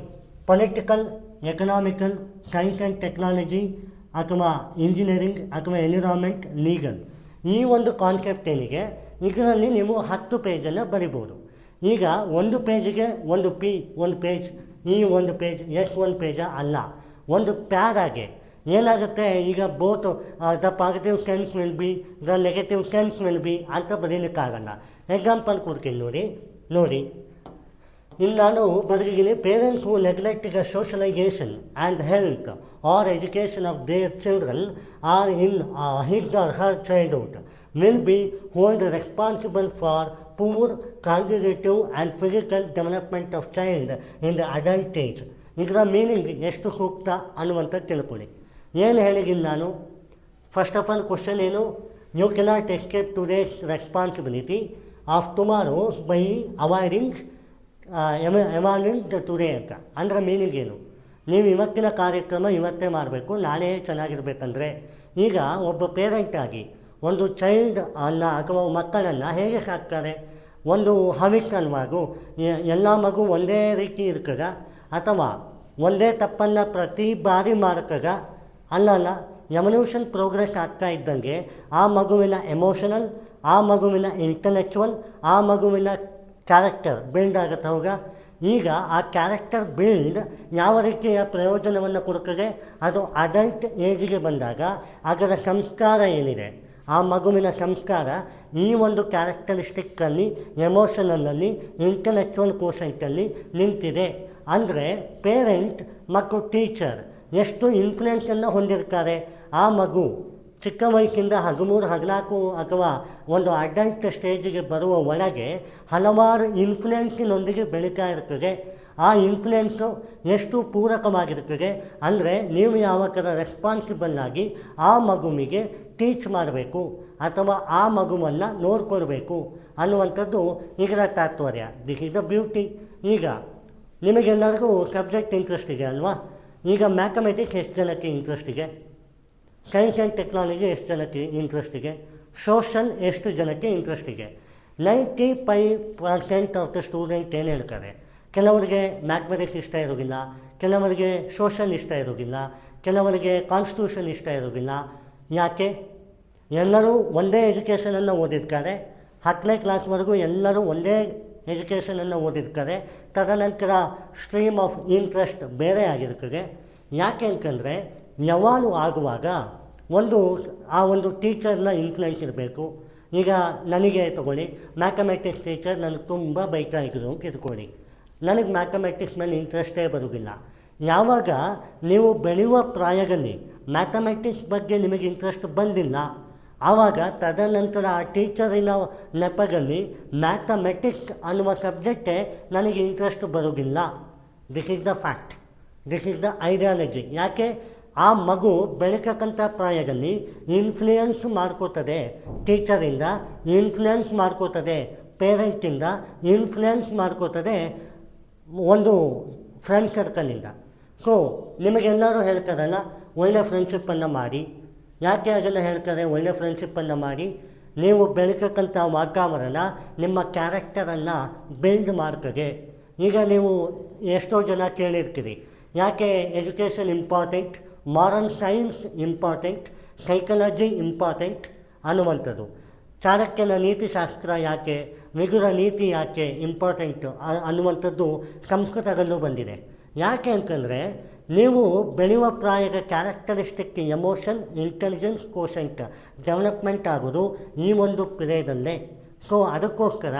Political, economical, science and technology ಅಥವಾ ಇಂಜಿನಿಯರಿಂಗ್ ಅಥವಾ ಎನ್ವಿರಾನ್ಮೆಂಟ್, ಲೀಗಲ್, ಈ ಒಂದು ಕಾನ್ಸೆಪ್ಟ್ ಏನಿಗೆ ಇದರಲ್ಲಿ ನೀವು 10 ಪೇಜನ್ನು ಬರಿಬೋದು. ಈಗ ಒಂದು ಪೇಜಿಗೆ ಒಂದು ಪೇಜ್, ಈ ಒಂದು ಪೇಜ್ ಒಂದು ಪೇಜ ಅಲ್ಲ, ಒಂದು ಪ್ಯಾರಾಗೆ ಏನಾಗುತ್ತೆ. ಈಗ both the positive sense will be, the negative sense will be ಅಂತ ಬರೀಲಿಕ್ಕಾಗಲ್ಲ. ಎಕ್ಸಾಂಪಲ್ ಕೊಡ್ತೀನಿ ನೋಡಿ. ಇಲ್ಲಿ ನಾನು ಬರೆದಿದ್ದೀನಿ, parents who neglect the socialisation and health or education of their children or in his or her childhood will be hold responsible for poor cognitive and physical development of child in the adult age. ಇದರ ಮೀನಿಂಗ್ ಎಷ್ಟು ಸೂಕ್ತ ಅನ್ನುವಂಥದ್ದು ತಿಳ್ಕೊಳ್ಳಿ. ಏನು ಹೇಳಿದ್ದೀನಿ ನಾನು? ಫಸ್ಟ್ ಆಫ್ ಆಲ್ ಕ್ವಶನ್ ಏನು? You cannot escape today's responsibility of tomorrow by avoiding evolving today ಅಂತ. ಅಂದರೆ ಮೀನಿಂಗ್ ಏನು? ನೀವು ಇವತ್ತಿನ ಕಾರ್ಯಕ್ರಮ ಇವತ್ತೇ ಮಾಡಬೇಕು, ನಾಳೆ ಚೆನ್ನಾಗಿರ್ಬೇಕಂದ್ರೆ. ಈಗ ಒಬ್ಬ ಪೇರೆಂಟಾಗಿ ಒಂದು ಚೈಲ್ಡ್ ಅಥವಾ ಮಕ್ಕಳನ್ನು ಹೇಗೆ ಸಾಕ್ತಾರೆ? ಒಂದು ಹವಿಕಲ್ವಾಗೂ ಎಲ್ಲ ಮಗು ಒಂದೇ ರೀತಿ ಇರ್ತದ ಅಥವಾ ಒಂದೇ ತಪ್ಪನ್ನು ಪ್ರತಿ ಬಾರಿ ಮಾಡ್ತದ? ಅಲ್ಲಲ್ಲ. ಎವಲ್ಯೂಷನ್ ಪ್ರೋಗ್ರೆಸ್ ಆಗ್ತಾ ಇದ್ದಂಗೆ ಆ ಮಗುವಿನ ಎಮೋಷನಲ್, ಆ ಮಗುವಿನ ಇಂಟಲೆಕ್ಚುವಲ್, ಆ ಮಗುವಿನ ಕ್ಯಾರೆಕ್ಟರ್ ಬಿಲ್ಡ್ ಆಗುತ್ತೆ. ಅವಾಗ ಈಗ ಆ ಕ್ಯಾರೆಕ್ಟರ್ ಬಿಲ್ಡ್ ಯಾವ ರೀತಿಯ ಪ್ರಯೋಜನವನ್ನು ಕೊಡ್ತದೆ? ಅದು ಅಡಲ್ಟ್ ಏಜಿಗೆ ಬಂದಾಗ ಅದರ ಸಂಸ್ಕಾರ ಏನಿದೆ, ಆ ಮಗುವಿನ ಸಂಸ್ಕಾರ ಈ ಒಂದು ಕ್ಯಾರೆಕ್ಟರಿಸ್ಟಿಕ್ಕಲ್ಲಿ, ಎಮೋಷನಲಲ್ಲಿ, ಇಂಟಲೆಕ್ಚುವಲ್ ಕೋಶೆಂಟಲ್ಲಿ ನಿಂತಿದೆ. ಅಂದರೆ ಪೇರೆಂಟ್ ಮತ್ತು ಟೀಚರ್ ಎಷ್ಟು ಇನ್ಫ್ಲುಯೆನ್ಸನ್ನು ಹೊಂದಿರ್ತಾರೆ. ಆ ಮಗು ಚಿಕ್ಕ ವಯಸ್ಸಿಂದ 13, 14 ಅಥವಾ ಒಂದು ಅಡಲ್ಟ್ ಸ್ಟೇಜಿಗೆ ಬರುವ ಒಳಗೆ ಹಲವಾರು ಇನ್ಫ್ಲುಯೆನ್ಸಿನೊಂದಿಗೆ ಬೆಳೀತಾ ಇರ್ತದೆ. ಆ ಇನ್ಫ್ಲುಯೆನ್ಸು ಎಷ್ಟು ಪೂರಕವಾಗಿರ್ತದೆ ಅಂದರೆ ನೀವು ಯಾವಾಗ ರೆಸ್ಪಾನ್ಸಿಬಲ್ ಆಗಿ ಆ ಮಗುವಿಗೆ ಟೀಚ್ ಮಾಡಬೇಕು ಅಥವಾ ಆ ಮಗುವನ್ನು ನೋಡ್ಕೊಳ್ಬೇಕು ಅನ್ನುವಂಥದ್ದು ಇದರ ತಾತ್ಪರ್ಯ. This is the beauty. ಈಗ ನಿಮಗೆಲ್ಲರಿಗೂ ಸಬ್ಜೆಕ್ಟ್ ಇಂಟ್ರೆಸ್ಟ್ ಇದೆ ಅಲ್ವಾ? ಈಗ ಮ್ಯಾಥಮೆಟಿಕ್ಸ್ ಎಷ್ಟು ಜನಕ್ಕೆ ಇಂಟ್ರೆಸ್ಟ್ ಇದೆ? ಸೈನ್ಸ್ ಆ್ಯಂಡ್ ಟೆಕ್ನಾಲಜಿ ಎಷ್ಟು ಜನಕ್ಕೆ ಇಂಟ್ರೆಸ್ಟ್ ಇದೆ? ಸೋಷಲ್ ಎಷ್ಟು ಜನಕ್ಕೆ ಇಂಟ್ರೆಸ್ಟ್ ಇದೆ? 95% ಆಫ್ ದ ಸ್ಟೂಡೆಂಟ್ ಏನು ಹೇಳ್ತಾರೆ? ಕೆಲವರಿಗೆ ಮ್ಯಾಥಮೆಟಿಕ್ಸ್ ಇಷ್ಟ ಇರೋದಿಲ್ಲ, ಕೆಲವರಿಗೆ ಸೋಷಲ್ ಇಷ್ಟ ಇರೋದಿಲ್ಲ, ಕೆಲವರಿಗೆ ಕಾನ್ಸ್ಟಿಟ್ಯೂಷನ್ ಇಷ್ಟ ಇರೋದಿಲ್ಲ. ಯಾಕೆ? ಎಲ್ಲರೂ ಒಂದೇ ಎಜುಕೇಷನನ್ನು ಓದಿರ್ತಾರೆ. 10ನೇ ಕ್ಲಾಸ್ವರೆಗೂ ಎಲ್ಲರೂ ಒಂದೇ ಎಜುಕೇಷನನ್ನು ಓದಿರ್ತಾರೆ. ತದನಂತರ ಸ್ಟ್ರೀಮ್ ಆಫ್ ಇಂಟ್ರೆಸ್ಟ್ ಬೇರೆ ಆಗಿರ್ತದೆ. ಯಾಕೆ ಅಂತಂದರೆ ಯಾವಾಗಲೂ ಆಗುವಾಗ ಆ ಒಂದು ಟೀಚರ್ನ ಇನ್ಫ್ಲುಯೆನ್ಸ್ ಇರಬೇಕು. ಈಗ ನನಗೆ ತಗೊಳ್ಳಿ, ಮ್ಯಾಥಮೆಟಿಕ್ಸ್ ಟೀಚರ್ ನನಗೆ ತುಂಬ ಬೈತಾ ಇದ್ರು ಅಂತ ಇಟ್ಕೊಳ್ಳಿ. ನನಗೆ ಮ್ಯಾಥಮೆಟಿಕ್ಸ್ ಮೇಲೆ ಇಂಟ್ರೆಸ್ಟೇ ಬರೋದಿಲ್ಲ. ಯಾವಾಗ ನೀವು ಬೆಳೆಯುವ ಪ್ರಾಯದಲ್ಲಿ ಮ್ಯಾಥಮೆಟಿಕ್ಸ್ ಬಗ್ಗೆ ನಿಮಗೆ ಇಂಟ್ರೆಸ್ಟ್ ಬಂದಿಲ್ಲ, ಆವಾಗ ತದನಂತರ ಆ ಟೀಚರಿನ ನೆಪದಲ್ಲಿ ಮ್ಯಾಥಮೆಟಿಕ್ಸ್ ಅನ್ನುವ ಸಬ್ಜೆಕ್ಟೇ ನನಗೆ ಇಂಟ್ರೆಸ್ಟ್ ಬರೋದಿಲ್ಲ. This is the fact, this is the ideology. ಯಾಕೆ? ಆ ಮಗು ಬೆಳಕಕ್ಕಂಥ ಪ್ರಾಯದಲ್ಲಿ ಇನ್ಫ್ಲೂಯೆನ್ಸ್ ಮಾಡ್ಕೋತದೆ, ಟೀಚರಿಂದ ಇನ್ಫ್ಲೂಯೆನ್ಸ್ ಮಾಡ್ಕೋತದೆ, ಪೇರೆಂಟಿಂದ ಇನ್ಫ್ಲೂಯೆನ್ಸ್ ಮಾಡ್ಕೋತದೆ, ಒಂದು ಫ್ರೆಂಡ್ ಸರ್ಕಲಿಂದ. ಸೊ ನಿಮಗೆಲ್ಲರೂ ಹೇಳ್ತಾರಲ್ಲ ಒಳ್ಳೆ ಫ್ರೆಂಡ್ಶಿಪ್ಪನ್ನು ಮಾಡಿ. ಯಾಕೆ ಅದನ್ನು ಹೇಳ್ತಾರೆ? ಒಳ್ಳೆ ಫ್ರೆಂಡ್ಶಿಪ್ಪನ್ನು ಮಾಡಿ, ನೀವು ಬೆಳಕಕ್ಕಂಥ ವಾತಾವರಣ ನಿಮ್ಮ ಕ್ಯಾರೆಕ್ಟರನ್ನು ಬಿಲ್ಡ್ ಮಾಡ್ತದೆ. ಈಗ ನೀವು ಎಷ್ಟೋ ಜನ ಕೇಳಿರ್ತೀರಿ, ಯಾಕೆ education important, modern science important, psychology important ಅನ್ನುವಂಥದ್ದು. ಚಾಣಕ್ಯನ ನೀತಿಶಾಸ್ತ್ರ ಯಾಕೆ, ವಿದುರ ನೀತಿ ಯಾಕೆ ಇಂಪಾರ್ಟೆಂಟ್ ಅನ್ನುವಂಥದ್ದು ಸಂಸ್ಕೃತದಲ್ಲೂ ಬಂದಿದೆ. ಯಾಕೆ ಅಂತಂದರೆ, ನೀವು ಬೆಳೆಯುವ ಪ್ರಾಯದ characteristic, emotion, intelligence quotient development ಆಗೋದು ಈ ಒಂದು ಪಿರಿಯಡಲ್ಲೇ. ಸೊ ಅದಕ್ಕೋಸ್ಕರ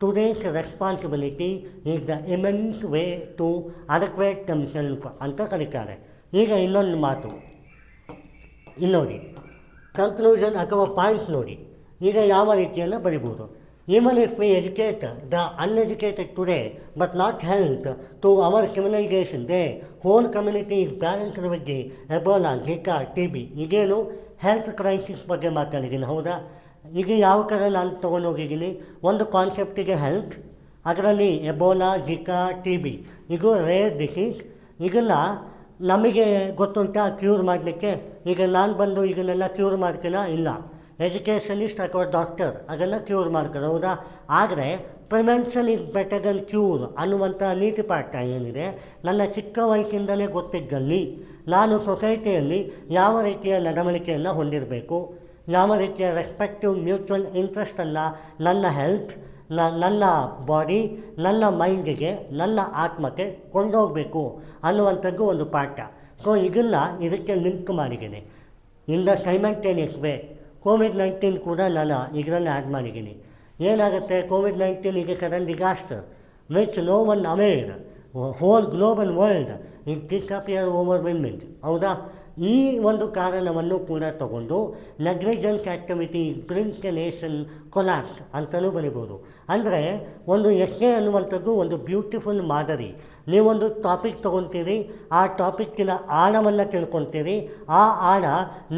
today's responsibility is the immense way to adequate themself ಅಂತ ಕರೀತಾರೆ. ಈಗ ಇನ್ನೊಂದು ಮಾತು ಇಲ್ಲಿ ನೋಡಿ, ಕನ್ಕ್ಲೂಷನ್ ಅಥವಾ ಪಾಯಿಂಟ್ಸ್ ನೋಡಿ. ಈಗ ಯಾವ ರೀತಿಯನ್ನು ಬರಿಬೋದು? Even if we educate the uneducated today but not help to our civilization, the whole community is balanced with the Ebola, Zika, TB. ಈಗೇನು ಹೆಲ್ತ್ ಕ್ರೈಸಿಸ್ ಬಗ್ಗೆ ಮಾತಾಡಿದ್ದೀನಿ, ಹೌದಾ? ಈಗ ಯಾವ ಕಡೆ ನಾನು ತೊಗೊಂಡೋಗಿದ್ದೀನಿ, ಒಂದು ಕಾನ್ಸೆಪ್ಟಿಗೆ ಹೆಲ್ತ್, ಅದರಲ್ಲಿ ಎಬೋಲಾ, ಜಿಕಾ, TB ಇದು ರೇರ್ ಡಿಸೀಸ್. ಇದನ್ನು ನಮಗೆ ಗೊತ್ತುಂಟಾ ಕ್ಯೂರ್ ಮಾಡಲಿಕ್ಕೆ? ಈಗ ನಾನು ಬಂದು ಇದನ್ನೆಲ್ಲ ಕ್ಯೂರ್ ಮಾಡ್ತೀನಾ? ಇಲ್ಲ. ಎಜುಕೇಷನಿಸ್ಟ್ ಅಥವಾ ಡಾಕ್ಟರ್ ಅದನ್ನು ಕ್ಯೂರ್ ಮಾಡ್ತಾರೆ, ಹೌದಾ? ಆದರೆ prevention is better then cure ಅನ್ನುವಂಥ ನೀತಿ ಪಾಠ ಏನಿದೆ, ನನ್ನ ಚಿಕ್ಕ ವಯಸ್ಸಿಂದಲೇ ಗೊತ್ತಿದ್ದಲ್ಲಿ ನಾನು ಸೊಸೈಟಿಯಲ್ಲಿ ಯಾವ ರೀತಿಯ ನಡವಳಿಕೆಯನ್ನು ಹೊಂದಿರಬೇಕು, ಯಾವ ರೀತಿಯ ರೆಸ್ಪೆಕ್ಟಿವ್ ಮ್ಯೂಚುವಲ್ ಇಂಟ್ರೆಸ್ಟನ್ನು ನನ್ನ ಹೆಲ್ತ್, ನನ್ನ ಬಾಡಿ, ನನ್ನ ಮೈಂಡಿಗೆ, ನನ್ನ ಆತ್ಮಕ್ಕೆ ಕೊಂಡೋಗಬೇಕು ಅನ್ನುವಂಥದ್ದು ಒಂದು ಪಾಠ. ಸೊ ಇದಕ್ಕೆ ಲಿಂಕ್ ಮಾಡಿದ್ದೀನಿ. ಇನ್ ದ ಸೈಮಲ್ಟೇನಿಯಸ್ ವೇ ಕೋವಿಡ್-19 ಕೂಡ ನಾನು ಇದರಲ್ಲಿ ಆ್ಯಡ್ ಮಾಡಿದ್ದೀನಿ. ಏನಾಗುತ್ತೆ, ಕೋವಿಡ್-19 ಈಗ sudden disaster which no one aware, whole global world it disappear overwhelming, ಹೌದಾ? ಈ ಒಂದು ಕಾರಣವನ್ನು ಕೂಡ ತಗೊಂಡು negligence activity brings a nation collapse ಅಂತಲೂ ಬರಿಬೋದು. ಅಂದರೆ ಒಂದು ಎಸ್ಸೆ ಅನ್ನುವಂಥದ್ದು ಒಂದು ಬ್ಯೂಟಿಫುಲ್ ಮಾದರಿ. ನೀವೊಂದು ಟಾಪಿಕ್ ತೊಗೊತೀರಿ, ಆ ಟಾಪಿಕ್ಕಿನ ಆಳವನ್ನು ತಿಳ್ಕೊತೀರಿ, ಆ ಆಳ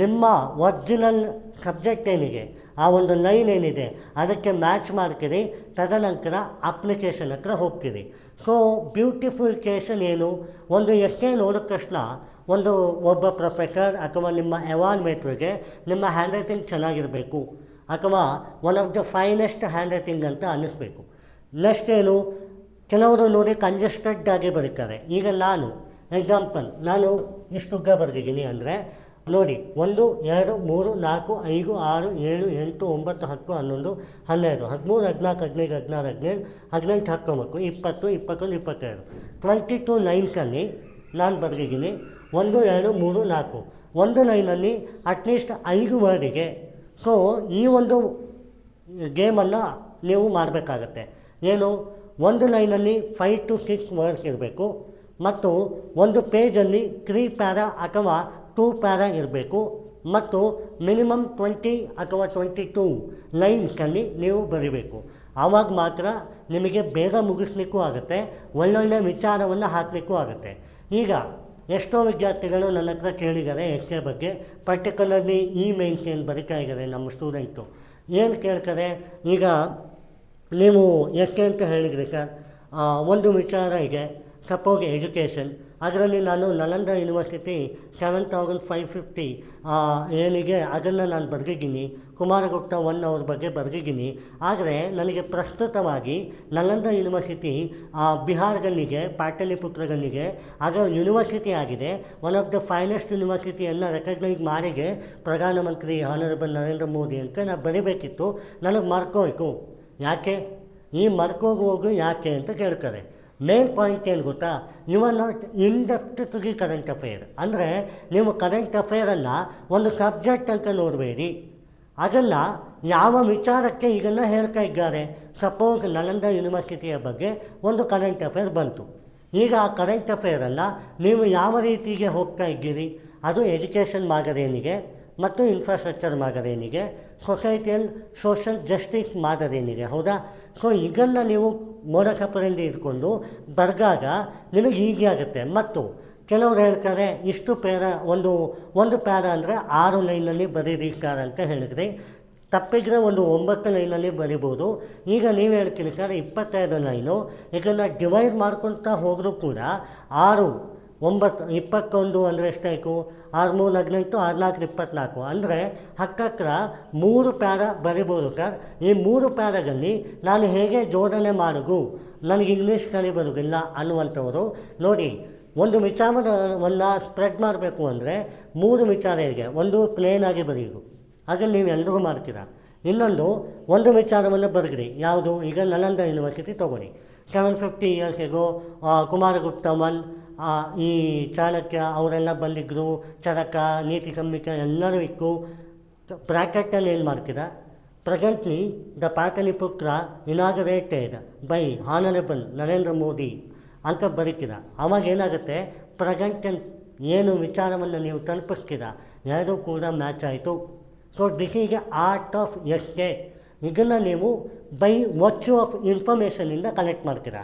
ನಿಮ್ಮ ಒರಿಜಿನಲ್ ಸಬ್ಜೆಕ್ಟ್ ಏನಿದೆ, ಆ ಒಂದು ಲೈನ್ ಏನಿದೆ ಅದಕ್ಕೆ ಮ್ಯಾಚ್ ಮಾಡ್ತೀರಿ, ತದನಂತರ ಅಪ್ಲಿಕೇಶನ್ ಹತ್ರ ಹೋಗ್ತೀರಿ. ಸೊ ಬ್ಯೂಟಿಫಿಕೇಷನ್ ಏನು? ಒಂದು ಎಸ್ಸೆ ನೋಡಿದ ತಕ್ಷಣ ಒಬ್ಬ ಪ್ರೊಫೆಸರ್ ಅಥವಾ ನಿಮ್ಮ ಎವಾಲ್ಮೇಟ್ರಿಗೆ ನಿಮ್ಮ ಹ್ಯಾಂಡ್ ರೈಟಿಂಗ್ ಚೆನ್ನಾಗಿರಬೇಕು ಅಥವಾ one of the finest hand writing ಅಂತ ಅನ್ನಿಸ್ಬೇಕು. ನೆಕ್ಸ್ಟ್ ಏನು, ಕೆಲವರು ನೋಡಿ ಕಂಜೆಸ್ಟೆಡ್ ಆಗಿ ಬರೀತಾರೆ. ಈಗ ನಾನು ಎಕ್ಸಾಂಪಲ್, ನಾನು ಇಷ್ಟು ಉಗ್ಗ ಬರೆದಿದ್ದೀನಿ ಅಂದರೆ ನೋಡಿ, 1 2 3 4 5 6 7 8 9 10 11 12 13 14 15 16 17 18 19 20 21 22 22 ಲೈನ್ಸಲ್ಲಿ ನಾನು ಬರೆದಿದ್ದೀನಿ 1 2 3 4. ಒಂದು ಲೈನಲ್ಲಿ ಅಟ್ಲೀಸ್ಟ್ 5 ವರ್ಡಿಗೆ. ಸೊ ಈ ಒಂದು ಗೇಮನ್ನು ನೀವು ಮಾಡಬೇಕಾಗತ್ತೆ. ಏನು, ಒಂದು ಲೈನಲ್ಲಿ 5 to 6 ವರ್ಡ್ಸ್ ಇರಬೇಕು ಮತ್ತು ಒಂದು ಪೇಜಲ್ಲಿ 3 ಪ್ಯಾರಾ ಅಥವಾ 2 ಪ್ಯಾರಾ ಇರಬೇಕು ಮತ್ತು ಮಿನಿಮಮ್ 20 ಅಥವಾ 22 ಲೈನ್ಸಲ್ಲಿ ನೀವು ಬರೀಬೇಕು. ಆವಾಗ ಮಾತ್ರ ನಿಮಗೆ ಬೇಗ ಮುಗಿಸ್ಲಿಕ್ಕೂ ಆಗುತ್ತೆ, ಒಳ್ಳೊಳ್ಳೆ ವಿಚಾರವನ್ನು ಹಾಕಲಿಕ್ಕೂ ಆಗುತ್ತೆ. ಈಗ ಎಷ್ಟೋ ವಿದ್ಯಾರ್ಥಿಗಳು ನನ್ನ ಹತ್ರ ಕೇಳಿದ್ದಾರೆ ಎಸ್ಸೆ ಬಗ್ಗೆ, ಪರ್ಟಿಕ್ಯುಲರ್ಲಿ ಮೇನ್ಸ್ ಏನು ಬರೀತಾ ಇದ್ದಾರೆ ನಮ್ಮ ಸ್ಟೂಡೆಂಟು. ಏನು ಕೇಳ್ತಾರೆ, ಈಗ ನೀವು ಎಸ್ಸೆ ಅಂತ ಹೇಳಿದ್ರಿ ಸರ್, ಒಂದು ವಿಚಾರ ಇದೆ, ಸಪೋಸ್ ಎಜುಕೇಷನ್, ಅದರಲ್ಲಿ ನಾನು ನಲಂದ ಯೂನಿವರ್ಸಿಟಿ 7550 ಏನಿಗೆ ಅದನ್ನು ನಾನು ಬರೆದಿದ್ದೀನಿ, ಕುಮಾರಗುಪ್ತ 1 ಅವ್ರ ಬಗ್ಗೆ ಬರೆದಿದ್ದೀನಿ. ಆದರೆ ನನಗೆ ಪ್ರಸ್ತುತವಾಗಿ ನಲಂದ ಯೂನಿವರ್ಸಿಟಿ ಬಿಹಾರ್ಗಲ್ಲಿಗೆ, ಪಾಟಲಿಪುತ್ರಗಲ್ಲಿಗೆ ಅದು ಯೂನಿವರ್ಸಿಟಿ ಆಗಿದೆ, ಒನ್ ಆಫ್ ದ ಫೈನೆಸ್ಟ್ ಯೂನಿವರ್ಸಿಟಿಯನ್ನು ರೆಕಗ್ನೈಸ್ ಮಾಡಿಗೆ ಪ್ರಧಾನಮಂತ್ರಿ ಆನರಬಲ್ ನರೇಂದ್ರ ಮೋದಿ ಅಂತ ನಾನು ಬರೀಬೇಕಿತ್ತು, ನನಗೆ ಮರ್ಕೋಯ್ತು. ಯಾಕೆ ಈ ಮರ್ಕೋಗೋಗು ಯಾಕೆ ಅಂತ ಕೇಳ್ತಾರೆ. ಮೇನ್ ಪಾಯಿಂಟ್ ಏನು ಗೊತ್ತಾ, you are not in depth to the current affair. ಅಂದರೆ ನೀವು ಕರೆಂಟ್ ಅಫೇರನ್ನು ಒಂದು ಸಬ್ಜೆಕ್ಟ್ ಅಂತ ನೋಡಬೇಡಿ, ಅದನ್ನು ಯಾವ ವಿಚಾರಕ್ಕೆ ಇದನ್ನು ಹೇಳ್ತಾ ಇದ್ದಾರೆ. ಸಪೋಸ್ ನಲಂದ ಯೂನಿವರ್ಸಿಟಿಯ ಬಗ್ಗೆ ಒಂದು ಕರೆಂಟ್ ಅಫೇರ್ ಬಂತು. ಈಗ ಆ ಕರೆಂಟ್ ಅಫೇರನ್ನು ನೀವು ಯಾವ ರೀತಿಗೆ ಹೋಗ್ತಾ ಇದ್ದೀರಿ, ಅದು ಎಜುಕೇಷನ್ ಮಾದರಿಯೇನಿಗೆ ಮತ್ತು ಇನ್ಫ್ರಾಸ್ಟ್ರಕ್ಚರ್ ಮಾದರಿಯೇನಿಗೆ, ಸೊಸೈಟಿಯಲ್ ಸೋಷಲ್ ಜಸ್ಟಿಸ್ ಮಾದರಿಯೇನಿಗೆ, ಹೌದಾ? ಸೊ ಇದನ್ನು ನೀವು ಮೋಡಕಪರಿಂದ ಇಟ್ಕೊಂಡು ಬರೆದಾಗ ನಿಮಗೆ ಈಸಿ ಆಗುತ್ತೆ. ಮತ್ತು ಕೆಲವ್ರು ಹೇಳ್ತಾರೆ ಇಷ್ಟು ಪ್ಯಾರ ಒಂದು ಪ್ಯಾರ ಅಂದರೆ 6 ಲೈನಲ್ಲಿ ಬರೀರಿ ಸರ್ ಅಂತ ಹೇಳಿದ್ರಿ. ತಪ್ಪಿದ್ರೆ ಒಂದು 9 ಲೈನಲ್ಲಿ ಬರಿಬೋದು. ಈಗ ನೀವು ಹೇಳ್ತೀನಿ ಸರ್ 25 ಲೈನು, ಇದನ್ನು ಡಿವೈಡ್ ಮಾಡ್ಕೊತಾ ಹೋದರೂ ಕೂಡ 6, 9, 21 ಅಂದರೆ ಎಷ್ಟಾಯಿತು? 6, 3, 18, 6, 4, 24 ಅಂದರೆ ಹಕ್ಕತ್ರ 3 ಪ್ಯಾರ ಬರಿಬೋದು ಸರ್. ಈ 3 ಪ್ಯಾರಾಗಲ್ಲಿ ನಾನು ಹೇಗೆ ಜೋಡಣೆ ಮಾಡೋದು, ನನಗೆ ಇಂಗ್ಲೀಷ್ ಕಲಿಬರೋದಿಲ್ಲ ಅನ್ನುವಂಥವರು ನೋಡಿ, ಒಂದು ವಿಚಾರವನ್ನು ಸ್ಪ್ರೆಡ್ ಮಾಡಬೇಕು ಅಂದರೆ 3 ವಿಚಾರ ಇದೆ. ಒಂದು ಪ್ಲೇನಾಗಿ ಬರೆಯೋದು, ಹಾಗೆ ನೀವು ಎಲ್ಲರೂ ಮಾಡ್ತೀರಾ. ಇನ್ನೊಂದು ಒಂದು ವಿಚಾರವನ್ನು ಬರೆದ್ರಿ, ಯಾವುದು? ಈಗ ನಲಂದ ಯೂನಿವರ್ಸಿಟಿ ತೊಗೊಳ್ಳಿ. 750 ಇಯರ್ಸ್ ಎಗೋ ಕುಮಾರಗುಪ್ತ ಈ ಚಾಣಕ್ಯ ಅವರೆಲ್ಲ ಬಂದಿದ್ದರು, ಚರಕ, ನೀತಿ ಸಂಹಿತ ಎಲ್ಲರೂ ಇತ್ತು. ಬ್ರ್ಯಾಕೆಟಲ್ಲಿ ಏನು ಮಾಡ್ತೀರಾ? Presently the Pataliputra inaugurated by honourable Narendra Modi ಅಂತ ಬರೀತೀರ. ಅವಾಗ ಏನಾಗುತ್ತೆ? ಪ್ರೆಸೆಂಟ್ ಏನು ವಿಚಾರವನ್ನು ನೀವು ತಲುಪಿಸ್ತೀರ ಎರಡೂ ಕೂಡ ಮ್ಯಾಚ್ ಆಯಿತು. So this is art of essay. ಇದನ್ನು ನೀವು ಬೈ ವರ್ಚ್ಯೂ ಆಫ್ ಇನ್ಫಾರ್ಮೇಷನಿಂದ ಕನೆಕ್ಟ್ ಮಾಡ್ತೀರಾ.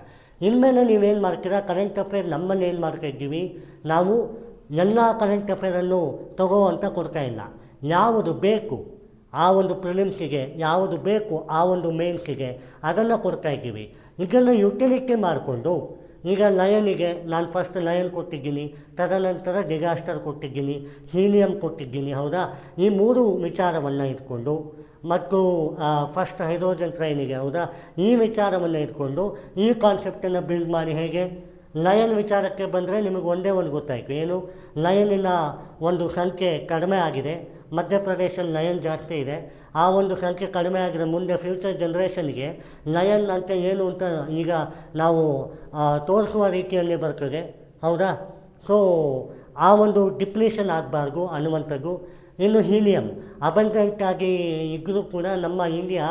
ಇನ್ಮೇಲೆ ನೀವೇನು ಮಾಡ್ತೀರಾ? ಕರೆಂಟ್ ಅಫೇರ್ ನಮ್ಮನ್ನು ಏನು ಮಾಡ್ತಾ ಇದ್ದೀವಿ ನಾವು, ಎಲ್ಲ ಕರೆಂಟ್ ಅಫೇರನ್ನು ತಗೋ ಅಂತ ಕೊಡ್ತಾ ಇಲ್ಲ. ಯಾವುದು ಬೇಕು ಆ ಒಂದು ಪ್ರಿಲಿಮ್ಸಿಗೆ, ಯಾವುದು ಬೇಕು ಆ ಒಂದು ಮೇನ್ಸಿಗೆ, ಅದನ್ನು ಕೊಡ್ತಾ ಇದ್ದೀವಿ. ಇದನ್ನು ಯುಟಿಲಿಟಿ ಮಾಡಿಕೊಂಡು ಈಗ ಲಯನಿಗೆ ನಾನು ಫಸ್ಟ್ ಲಯನ್ ಕೊಟ್ಟಿದ್ದೀನಿ, ತದನಂತರ ಡಿಸಾಸ್ಟರ್ ಕೊಟ್ಟಿದ್ದೀನಿ, ಹೀಲಿಯಂ ಕೊಟ್ಟಿದ್ದೀನಿ, ಹೌದಾ? ಈ 3 ವಿಚಾರವನ್ನು ಇಟ್ಕೊಂಡು ಮತ್ತು ಫಸ್ಟ್ ಹೈಡ್ರೋಜನ್ ಟ್ರೈನಿಗೆ, ಹೌದಾ? ಈ ವಿಚಾರವನ್ನು ಇಟ್ಕೊಂಡು ಈ ಕಾನ್ಸೆಪ್ಟನ್ನು ಬಿಲ್ಡ್ ಮಾಡಿ. ಹೇಗೆ? ಲಯನ್ ವಿಚಾರಕ್ಕೆ ಬಂದರೆ ನಿಮಗೆ ಒಂದೇ ಒಂದು ಗೊತ್ತಾಯಿತು, ಏನು? ಲಯನಿನ ಒಂದು ಸಂಖ್ಯೆ ಕಡಿಮೆ ಆಗಿದೆ, ಮಧ್ಯಪ್ರದೇಶಲ್ಲಿ ಲಯನ್ ಜಾಸ್ತಿ ಇದೆ. ಆ ಒಂದು ಸಂಖ್ಯೆ ಕಡಿಮೆ ಆಗಿರೋ ಮುಂದೆ ಫ್ಯೂಚರ್ ಜನ್ರೇಷನ್ಗೆ ಲಯನ್ ಅಂತ ಏನು ಅಂತ ಈಗ ನಾವು ತೋರಿಸುವ ರೀತಿಯಲ್ಲಿ ಬರ್ತದೆ, ಹೌದಾ? ಸೊ ಆ ಒಂದು ಡಿಪ್ಲೀಷನ್ ಆಗಬಾರ್ದು ಅನ್ನುವಂಥದ್ದು. ಇನ್ನು ಹೀಲಿಯಂ ಅಬಂಡೆಂಟ್ ಆಗಿ ಇದ್ದರೂ ಕೂಡ ನಮ್ಮ ಇಂಡಿಯಾ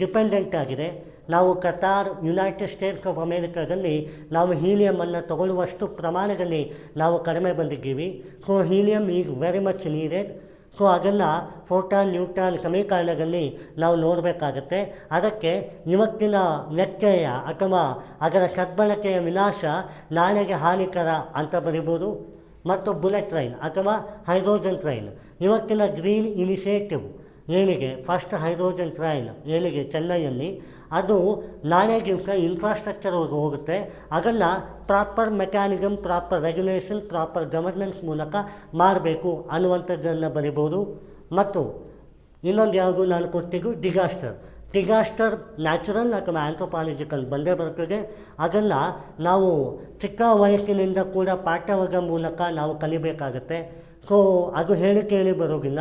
ಡಿಪೆಂಡೆಂಟ್ ಆಗಿದೆ. ನಾವು ಕತಾರ್, ಯುನೈಟೆಡ್ ಸ್ಟೇಟ್ಸ್ ಆಫ್ ಅಮೇರಿಕಾದಲ್ಲಿ ನಾವು ಹೀಲಿಯಮನ್ನು ತಗೊಳ್ಳುವಷ್ಟು ಪ್ರಮಾಣದಲ್ಲಿ ನಾವು ಕಡಿಮೆ ಬಂದಿದ್ದೀವಿ. So helium is very much needed. So ಅದನ್ನು ಫೋಟಾನ್ ನ್ಯೂಟ್ರಾನ್ ಸಮೀಕರಣದಲ್ಲಿ ನಾವು ನೋಡಬೇಕಾಗತ್ತೆ. ಅದಕ್ಕೆ ಇವತ್ತಿನ ವ್ಯತ್ಯಯ ಅಥವಾ ಅದರ ಸದ್ಬಳಕೆಯ ವಿನಾಶ ನಾಳೆಗೆ ಹಾನಿಕರ ಅಂತ ಬರಿಬೋದು. ಮತ್ತು ಬುಲೆಟ್ ಟ್ರೈನ್ ಅಥವಾ ಹೈಡ್ರೋಜನ್ ಟ್ರೈನ್, ಇವತ್ತಿನ ಗ್ರೀನ್ ಇನಿಷಿಯೇಟಿವ್ ಏನಿಗೆ ಫಸ್ಟ್ ಹೈಡ್ರೋಜನ್ ಟ್ರೈನ್ ಏನಿಗೆ ಚೆನ್ನೈಯಲ್ಲಿ, ಅದು ನಾಳೆಗಿಂತ ಇನ್ಫ್ರಾಸ್ಟ್ರಕ್ಚರ್ ಹೋಗುತ್ತೆ. ಅದನ್ನು proper mechanism, proper regulation, proper governance ಮೂಲಕ ಮಾಡಬೇಕು ಅನ್ನುವಂಥದ್ದನ್ನು ಬರಿಬೋದು. ಮತ್ತು ಇನ್ನೊಂದು ಯಾವುದು ನಾನು ಕೊಟ್ಟಿದ್ದು ಡಿಸಾಸ್ಟರ್ ನ್ಯಾಚುರಲ್ ಅಥವಾ ಆ್ಯಂಥ್ರೋಪಾಲಜಿಕಲ್ ಬಂದೇ ಬರ್ತದೆ. ಅದನ್ನು ನಾವು ಚಿಕ್ಕ ವಯಸ್ಸಿನಿಂದ ಕೂಡ ಪಾಠವರ್ಗ ಮೂಲಕ ನಾವು ಕಲಿಬೇಕಾಗತ್ತೆ. ಸೊ ಅದು ಹೇಳಿ ಬರೋದಿಲ್ಲ.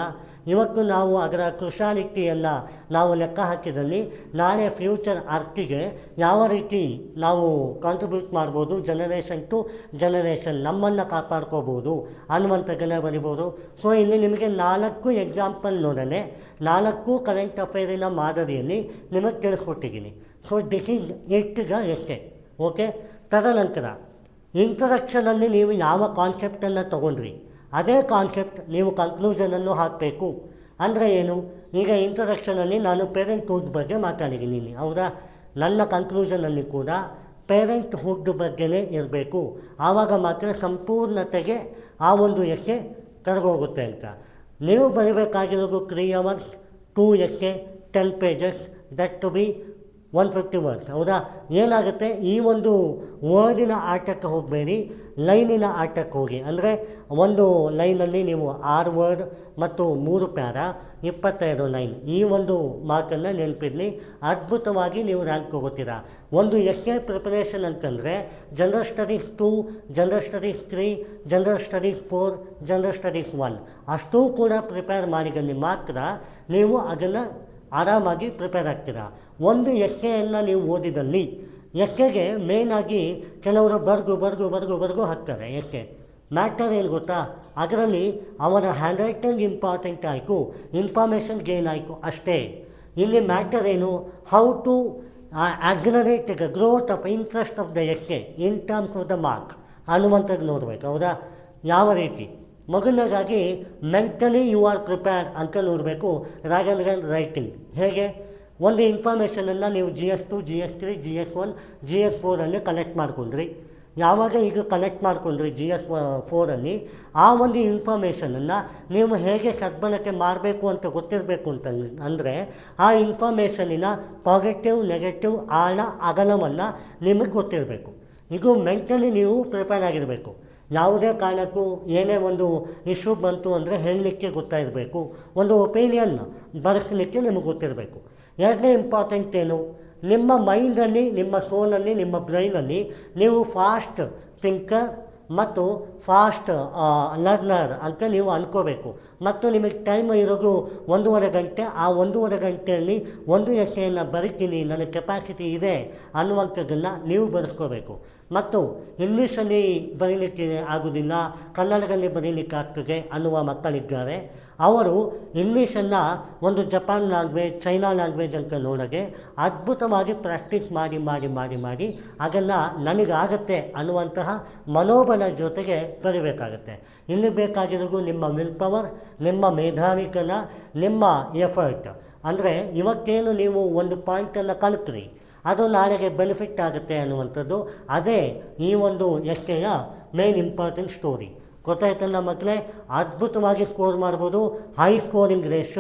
ಇವತ್ತು ನಾವು ಅದರ ಕೃಷಾನಿಟ್ಟಿಯನ್ನು ನಾವು ಲೆಕ್ಕ ಹಾಕಿದಲ್ಲಿ ನಾಳೆ ಫ್ಯೂಚರ್ ಅರ್ಥಿಗೆ ಯಾವ ರೀತಿ ನಾವು ಕಾಂಟ್ರಿಬ್ಯೂಟ್ ಮಾಡ್ಬೋದು, ಜನರೇಷನ್ ಟು ಜನರೇಷನ್ ನಮ್ಮನ್ನು ಕಾಪಾಡ್ಕೋಬೋದು ಅನ್ನುವಂಥದ್ದನ್ನು ಬರಿಬೋದು. ಸೊ ಇಲ್ಲಿ ನಿಮಗೆ 4 ಎಕ್ಸಾಂಪಲ್ ನೋಡನೆ 4 ಕರೆಂಟ್ ಅಫೇರಿನ ಮಾದರಿಯಲ್ಲಿ ನಿಮಗೆ ತಿಳಿಸ್ಕೊಟ್ಟಿದ್ದೀನಿ. ಸೊ ದಿಸ್ ಈಸ್ ಎಷ್ಟೇ ಓಕೆ. ತದನಂತರ ಇಂಟ್ರಡಕ್ಷನಲ್ಲಿ ನೀವು ಯಾವ ಕಾನ್ಸೆಪ್ಟನ್ನು ತೊಗೊಂಡ್ರಿ ಅದೇ ಕಾನ್ಸೆಪ್ಟ್ ನೀವು ಕನ್ಕ್ಲೂಷನನ್ನು ಹಾಕಬೇಕು. ಅಂದರೆ ಏನು? ಈಗ ಇಂಟ್ರಡಕ್ಷನಲ್ಲಿ ನಾನು ಪೇರೆಂಟ್ಹುಡ್ ಬಗ್ಗೆ ಮಾತಾಡಿದ್ದೀನಿ, ಹೌದಾ? ನನ್ನ ಕನ್ಕ್ಲೂಷನಲ್ಲಿ ಕೂಡ ಪೇರೆಂಟ್ಹುಡ್ ಬಗ್ಗೆನೇ ಇರಬೇಕು. ಆವಾಗ ಮಾತ್ರ ಸಂಪೂರ್ಣತೆಗೆ ಆ ಒಂದು ಎಕ್ಕೆ ಕರಗೋಗುತ್ತೆ ಅಂತ. ನೀವು ಬರೀಬೇಕಾಗಿರೋದು 3 hours 2 ಎಕ್ಕೆ 10 pages, that to be 150 words, ಹೌದಾ? ಏನಾಗುತ್ತೆ, ಈ ಒಂದು ವರ್ಡಿನ ಆಟಕ್ಕೆ ಹೋಗಬೇಡಿ, ಲೈನಿನ ಆಟಕ್ಕೆ ಹೋಗಿ. ಅಂದರೆ ಒಂದು ಲೈನಲ್ಲಿ ನೀವು 6 ವರ್ಡ್ ಮತ್ತು 3 ಪ್ಯಾರ 25 ಲೈನ್, ಈ ಒಂದು ಮಾರ್ಕನ್ನು ನೆನಪಿರಲಿ. ಅದ್ಭುತವಾಗಿ ನೀವು ರ್ಯಾಂಕ್ ಹೋಗುತ್ತೀರಾ. ಒಂದು ಎಸ್ಸೆ ಪ್ರಿಪರೇಷನ್ ಅಂತಂದರೆ general studies 2, general studies 3, general studies 4, general studies 1 ಅಷ್ಟೂ ಕೂಡ ಪ್ರಿಪೇರ್ ಮಾಡಿದಲ್ಲಿ ಮಾತ್ರ ನೀವು ಅದನ್ನು ಆರಾಮಾಗಿ ಪ್ರಿಪೇರ್ ಆಗ್ತೀರಾ. ಒಂದು ಎಸ್ಸೆಯನ್ನು ನೀವು ಓದಿದಲ್ಲಿ, ಎಸ್ಸೆಗೆ ಮೇಯ್ನಾಗಿ ಕೆಲವರು ಬರ್ದು ಹಾಕ್ತಾರೆ. ಎಸ್ಸೆ ಮ್ಯಾಟರ್ ಏನು ಗೊತ್ತಾ? ಅದರಲ್ಲಿ ಅವರ ಹ್ಯಾಂಡ್ ರೈಟಿಂಗ್ ಇಂಪಾರ್ಟೆಂಟ್ ಆಯಿತು, ಇನ್ಫಾರ್ಮೇಷನ್ ಗೇನ್ ಆಯಿತು ಅಷ್ಟೇ. ಇಲ್ಲಿ ಮ್ಯಾಟರ್ ಏನು? How to aggregate the growth of interest of the essay in terms of the mark ಅನ್ನುವಂಥದ್ದು ನೋಡಬೇಕು, ಹೌದಾ? ಯಾವ ರೀತಿ ಮೊದಲನೇದಾಗಿ ಮೆಂಟಲಿ ಯು ಆರ್ ಪ್ರಿಪೇರ್ಡ್ ಅಂತ ನೋಡಬೇಕು ರಾದರ್ ದೆನ್ ರೈಟಿಂಗ್. ಹೇಗೆ? ಒಂದು ಇನ್ಫಾರ್ಮೇಷನನ್ನು ನೀವು GS2, GS3, GS1, GS4 collect ಮಾಡ್ಕೊಂಡ್ರಿ. ಯಾವಾಗ ಈಗ ಕನೆಕ್ಟ್ ಮಾಡಿಕೊಂಡ್ರಿ GS4ಅಲ್ಲಿ ಆ ಒಂದು ಇನ್ಫಾರ್ಮೇಷನನ್ನು ನೀವು ಹೇಗೆ ಸದ್ಬಳಕೆ ಮಾಡಬೇಕು ಅಂತ ಗೊತ್ತಿರಬೇಕು ಅಂದರೆ ಆ ಇನ್ಫಾರ್ಮೇಷನಿನ ಪಾಸಿಟಿವ್ ನೆಗೆಟಿವ್ ಆಳ ಅಗಲವನ್ನು ನಿಮಗೆ ಗೊತ್ತಿರಬೇಕು. ಇದು ಮೆಂಟಲಿ ನೀವು ಪ್ರಿಪೇರ್ ಆಗಿರಬೇಕು. ಯಾವುದೇ ಕಾರಣಕ್ಕೂ ಏನೇ ಒಂದು ಇಶ್ಯೂ ಬಂತು ಅಂದರೆ ಹೇಳಲಿಕ್ಕೆ ಗೊತ್ತಾಯಿರಬೇಕು, ಒಂದು ಒಪಿನಿಯನ್ ಬರೆಸಲಿಕ್ಕೆ ನಿಮಗೆ ಗೊತ್ತಿರಬೇಕು. ಎರಡನೇ ಇಂಪಾರ್ಟೆಂಟ್ ಏನು, ನಿಮ್ಮ ಮೈಂಡಲ್ಲಿ, ನಿಮ್ಮ ಸೋಲಲ್ಲಿ, ನಿಮ್ಮ ಬ್ರೈನಲ್ಲಿ ನೀವು ಫಾಸ್ಟ್ ಥಿಂಕರ್ ಮತ್ತು ಫಾಸ್ಟ್ ಲರ್ನರ್ ಅಂತ ನೀವು ಅಂದ್ಕೋಬೇಕು. ಮತ್ತು ನಿಮಗೆ ಟೈಮ್ ಇರೋದು 1.5 ಗಂಟೆ. ಆ 1.5 ಗಂಟೆಯಲ್ಲಿ ಒಂದು ಎಸ್ಸೆಯನ್ನು ಬರೀತೀನಿ, ನನಗೆ ಕೆಪಾಸಿಟಿ ಇದೆ ಅನ್ನುವಂಥದ್ದನ್ನು ನೀವು ಬರೆಸ್ಕೋಬೇಕು. ಮತ್ತು ಇಂಗ್ಲೀಷಲ್ಲಿ ಬರೀಲಿಕ್ಕೆ ಆಗೋದಿಲ್ಲ, ಕನ್ನಡದಲ್ಲಿ ಬರೀಲಿಕ್ಕೆ ಆಗ್ತದೆ ಅನ್ನುವ ಮಕ್ಕಳಿದ್ದಾರೆ. ಅವರು ಇಂಗ್ಲೀಷನ್ನು ಒಂದು ಜಪಾನ್ ಲ್ಯಾಂಗ್ವೇಜ್, ಚೈನಾ ಲ್ಯಾಂಗ್ವೇಜ್ ಅಂತ ನೋಡೋಕ್ಕೆ ಅದ್ಭುತವಾಗಿ ಪ್ರಾಕ್ಟೀಸ್ ಮಾಡಿ ಮಾಡಿ ಮಾಡಿ ಮಾಡಿ ಅದನ್ನು ನನಗಾಗತ್ತೆ ಅನ್ನುವಂತಹ ಮನೋಬಲ ಜೊತೆಗೆ ಬರೀಬೇಕಾಗತ್ತೆ. ಇಲ್ಲಿ ಬೇಕಾಗಿರೋದು ನಿಮ್ಮ ವಿಲ್ ಪವರ್, ನಿಮ್ಮ ಮೇಧಾವಿತನ, ನಿಮ್ಮ ಎಫರ್ಟ್. ಅಂದರೆ ಇವತ್ತೇನು ನೀವು ಒಂದು ಪಾಯಿಂಟನ್ನು ಕಲಿತ್ರಿ ಅದು ನಾಳೆಗೆ ಬೆನಿಫಿಟ್ ಆಗುತ್ತೆ ಅನ್ನುವಂಥದ್ದು. ಅದೇ ಈ ಒಂದು ಎಸ್ಸೆಯ ಮೇನ್ ಇಂಪಾರ್ಟೆಂಟ್ ಸ್ಟೋರಿ. ಗೊತ್ತಾಯ್ತಲ್ಲ ಮಕ್ಕಳೇ, ಅದ್ಭುತವಾಗಿ ಸ್ಕೋರ್ ಮಾಡ್ಬೋದು. High scoring ratio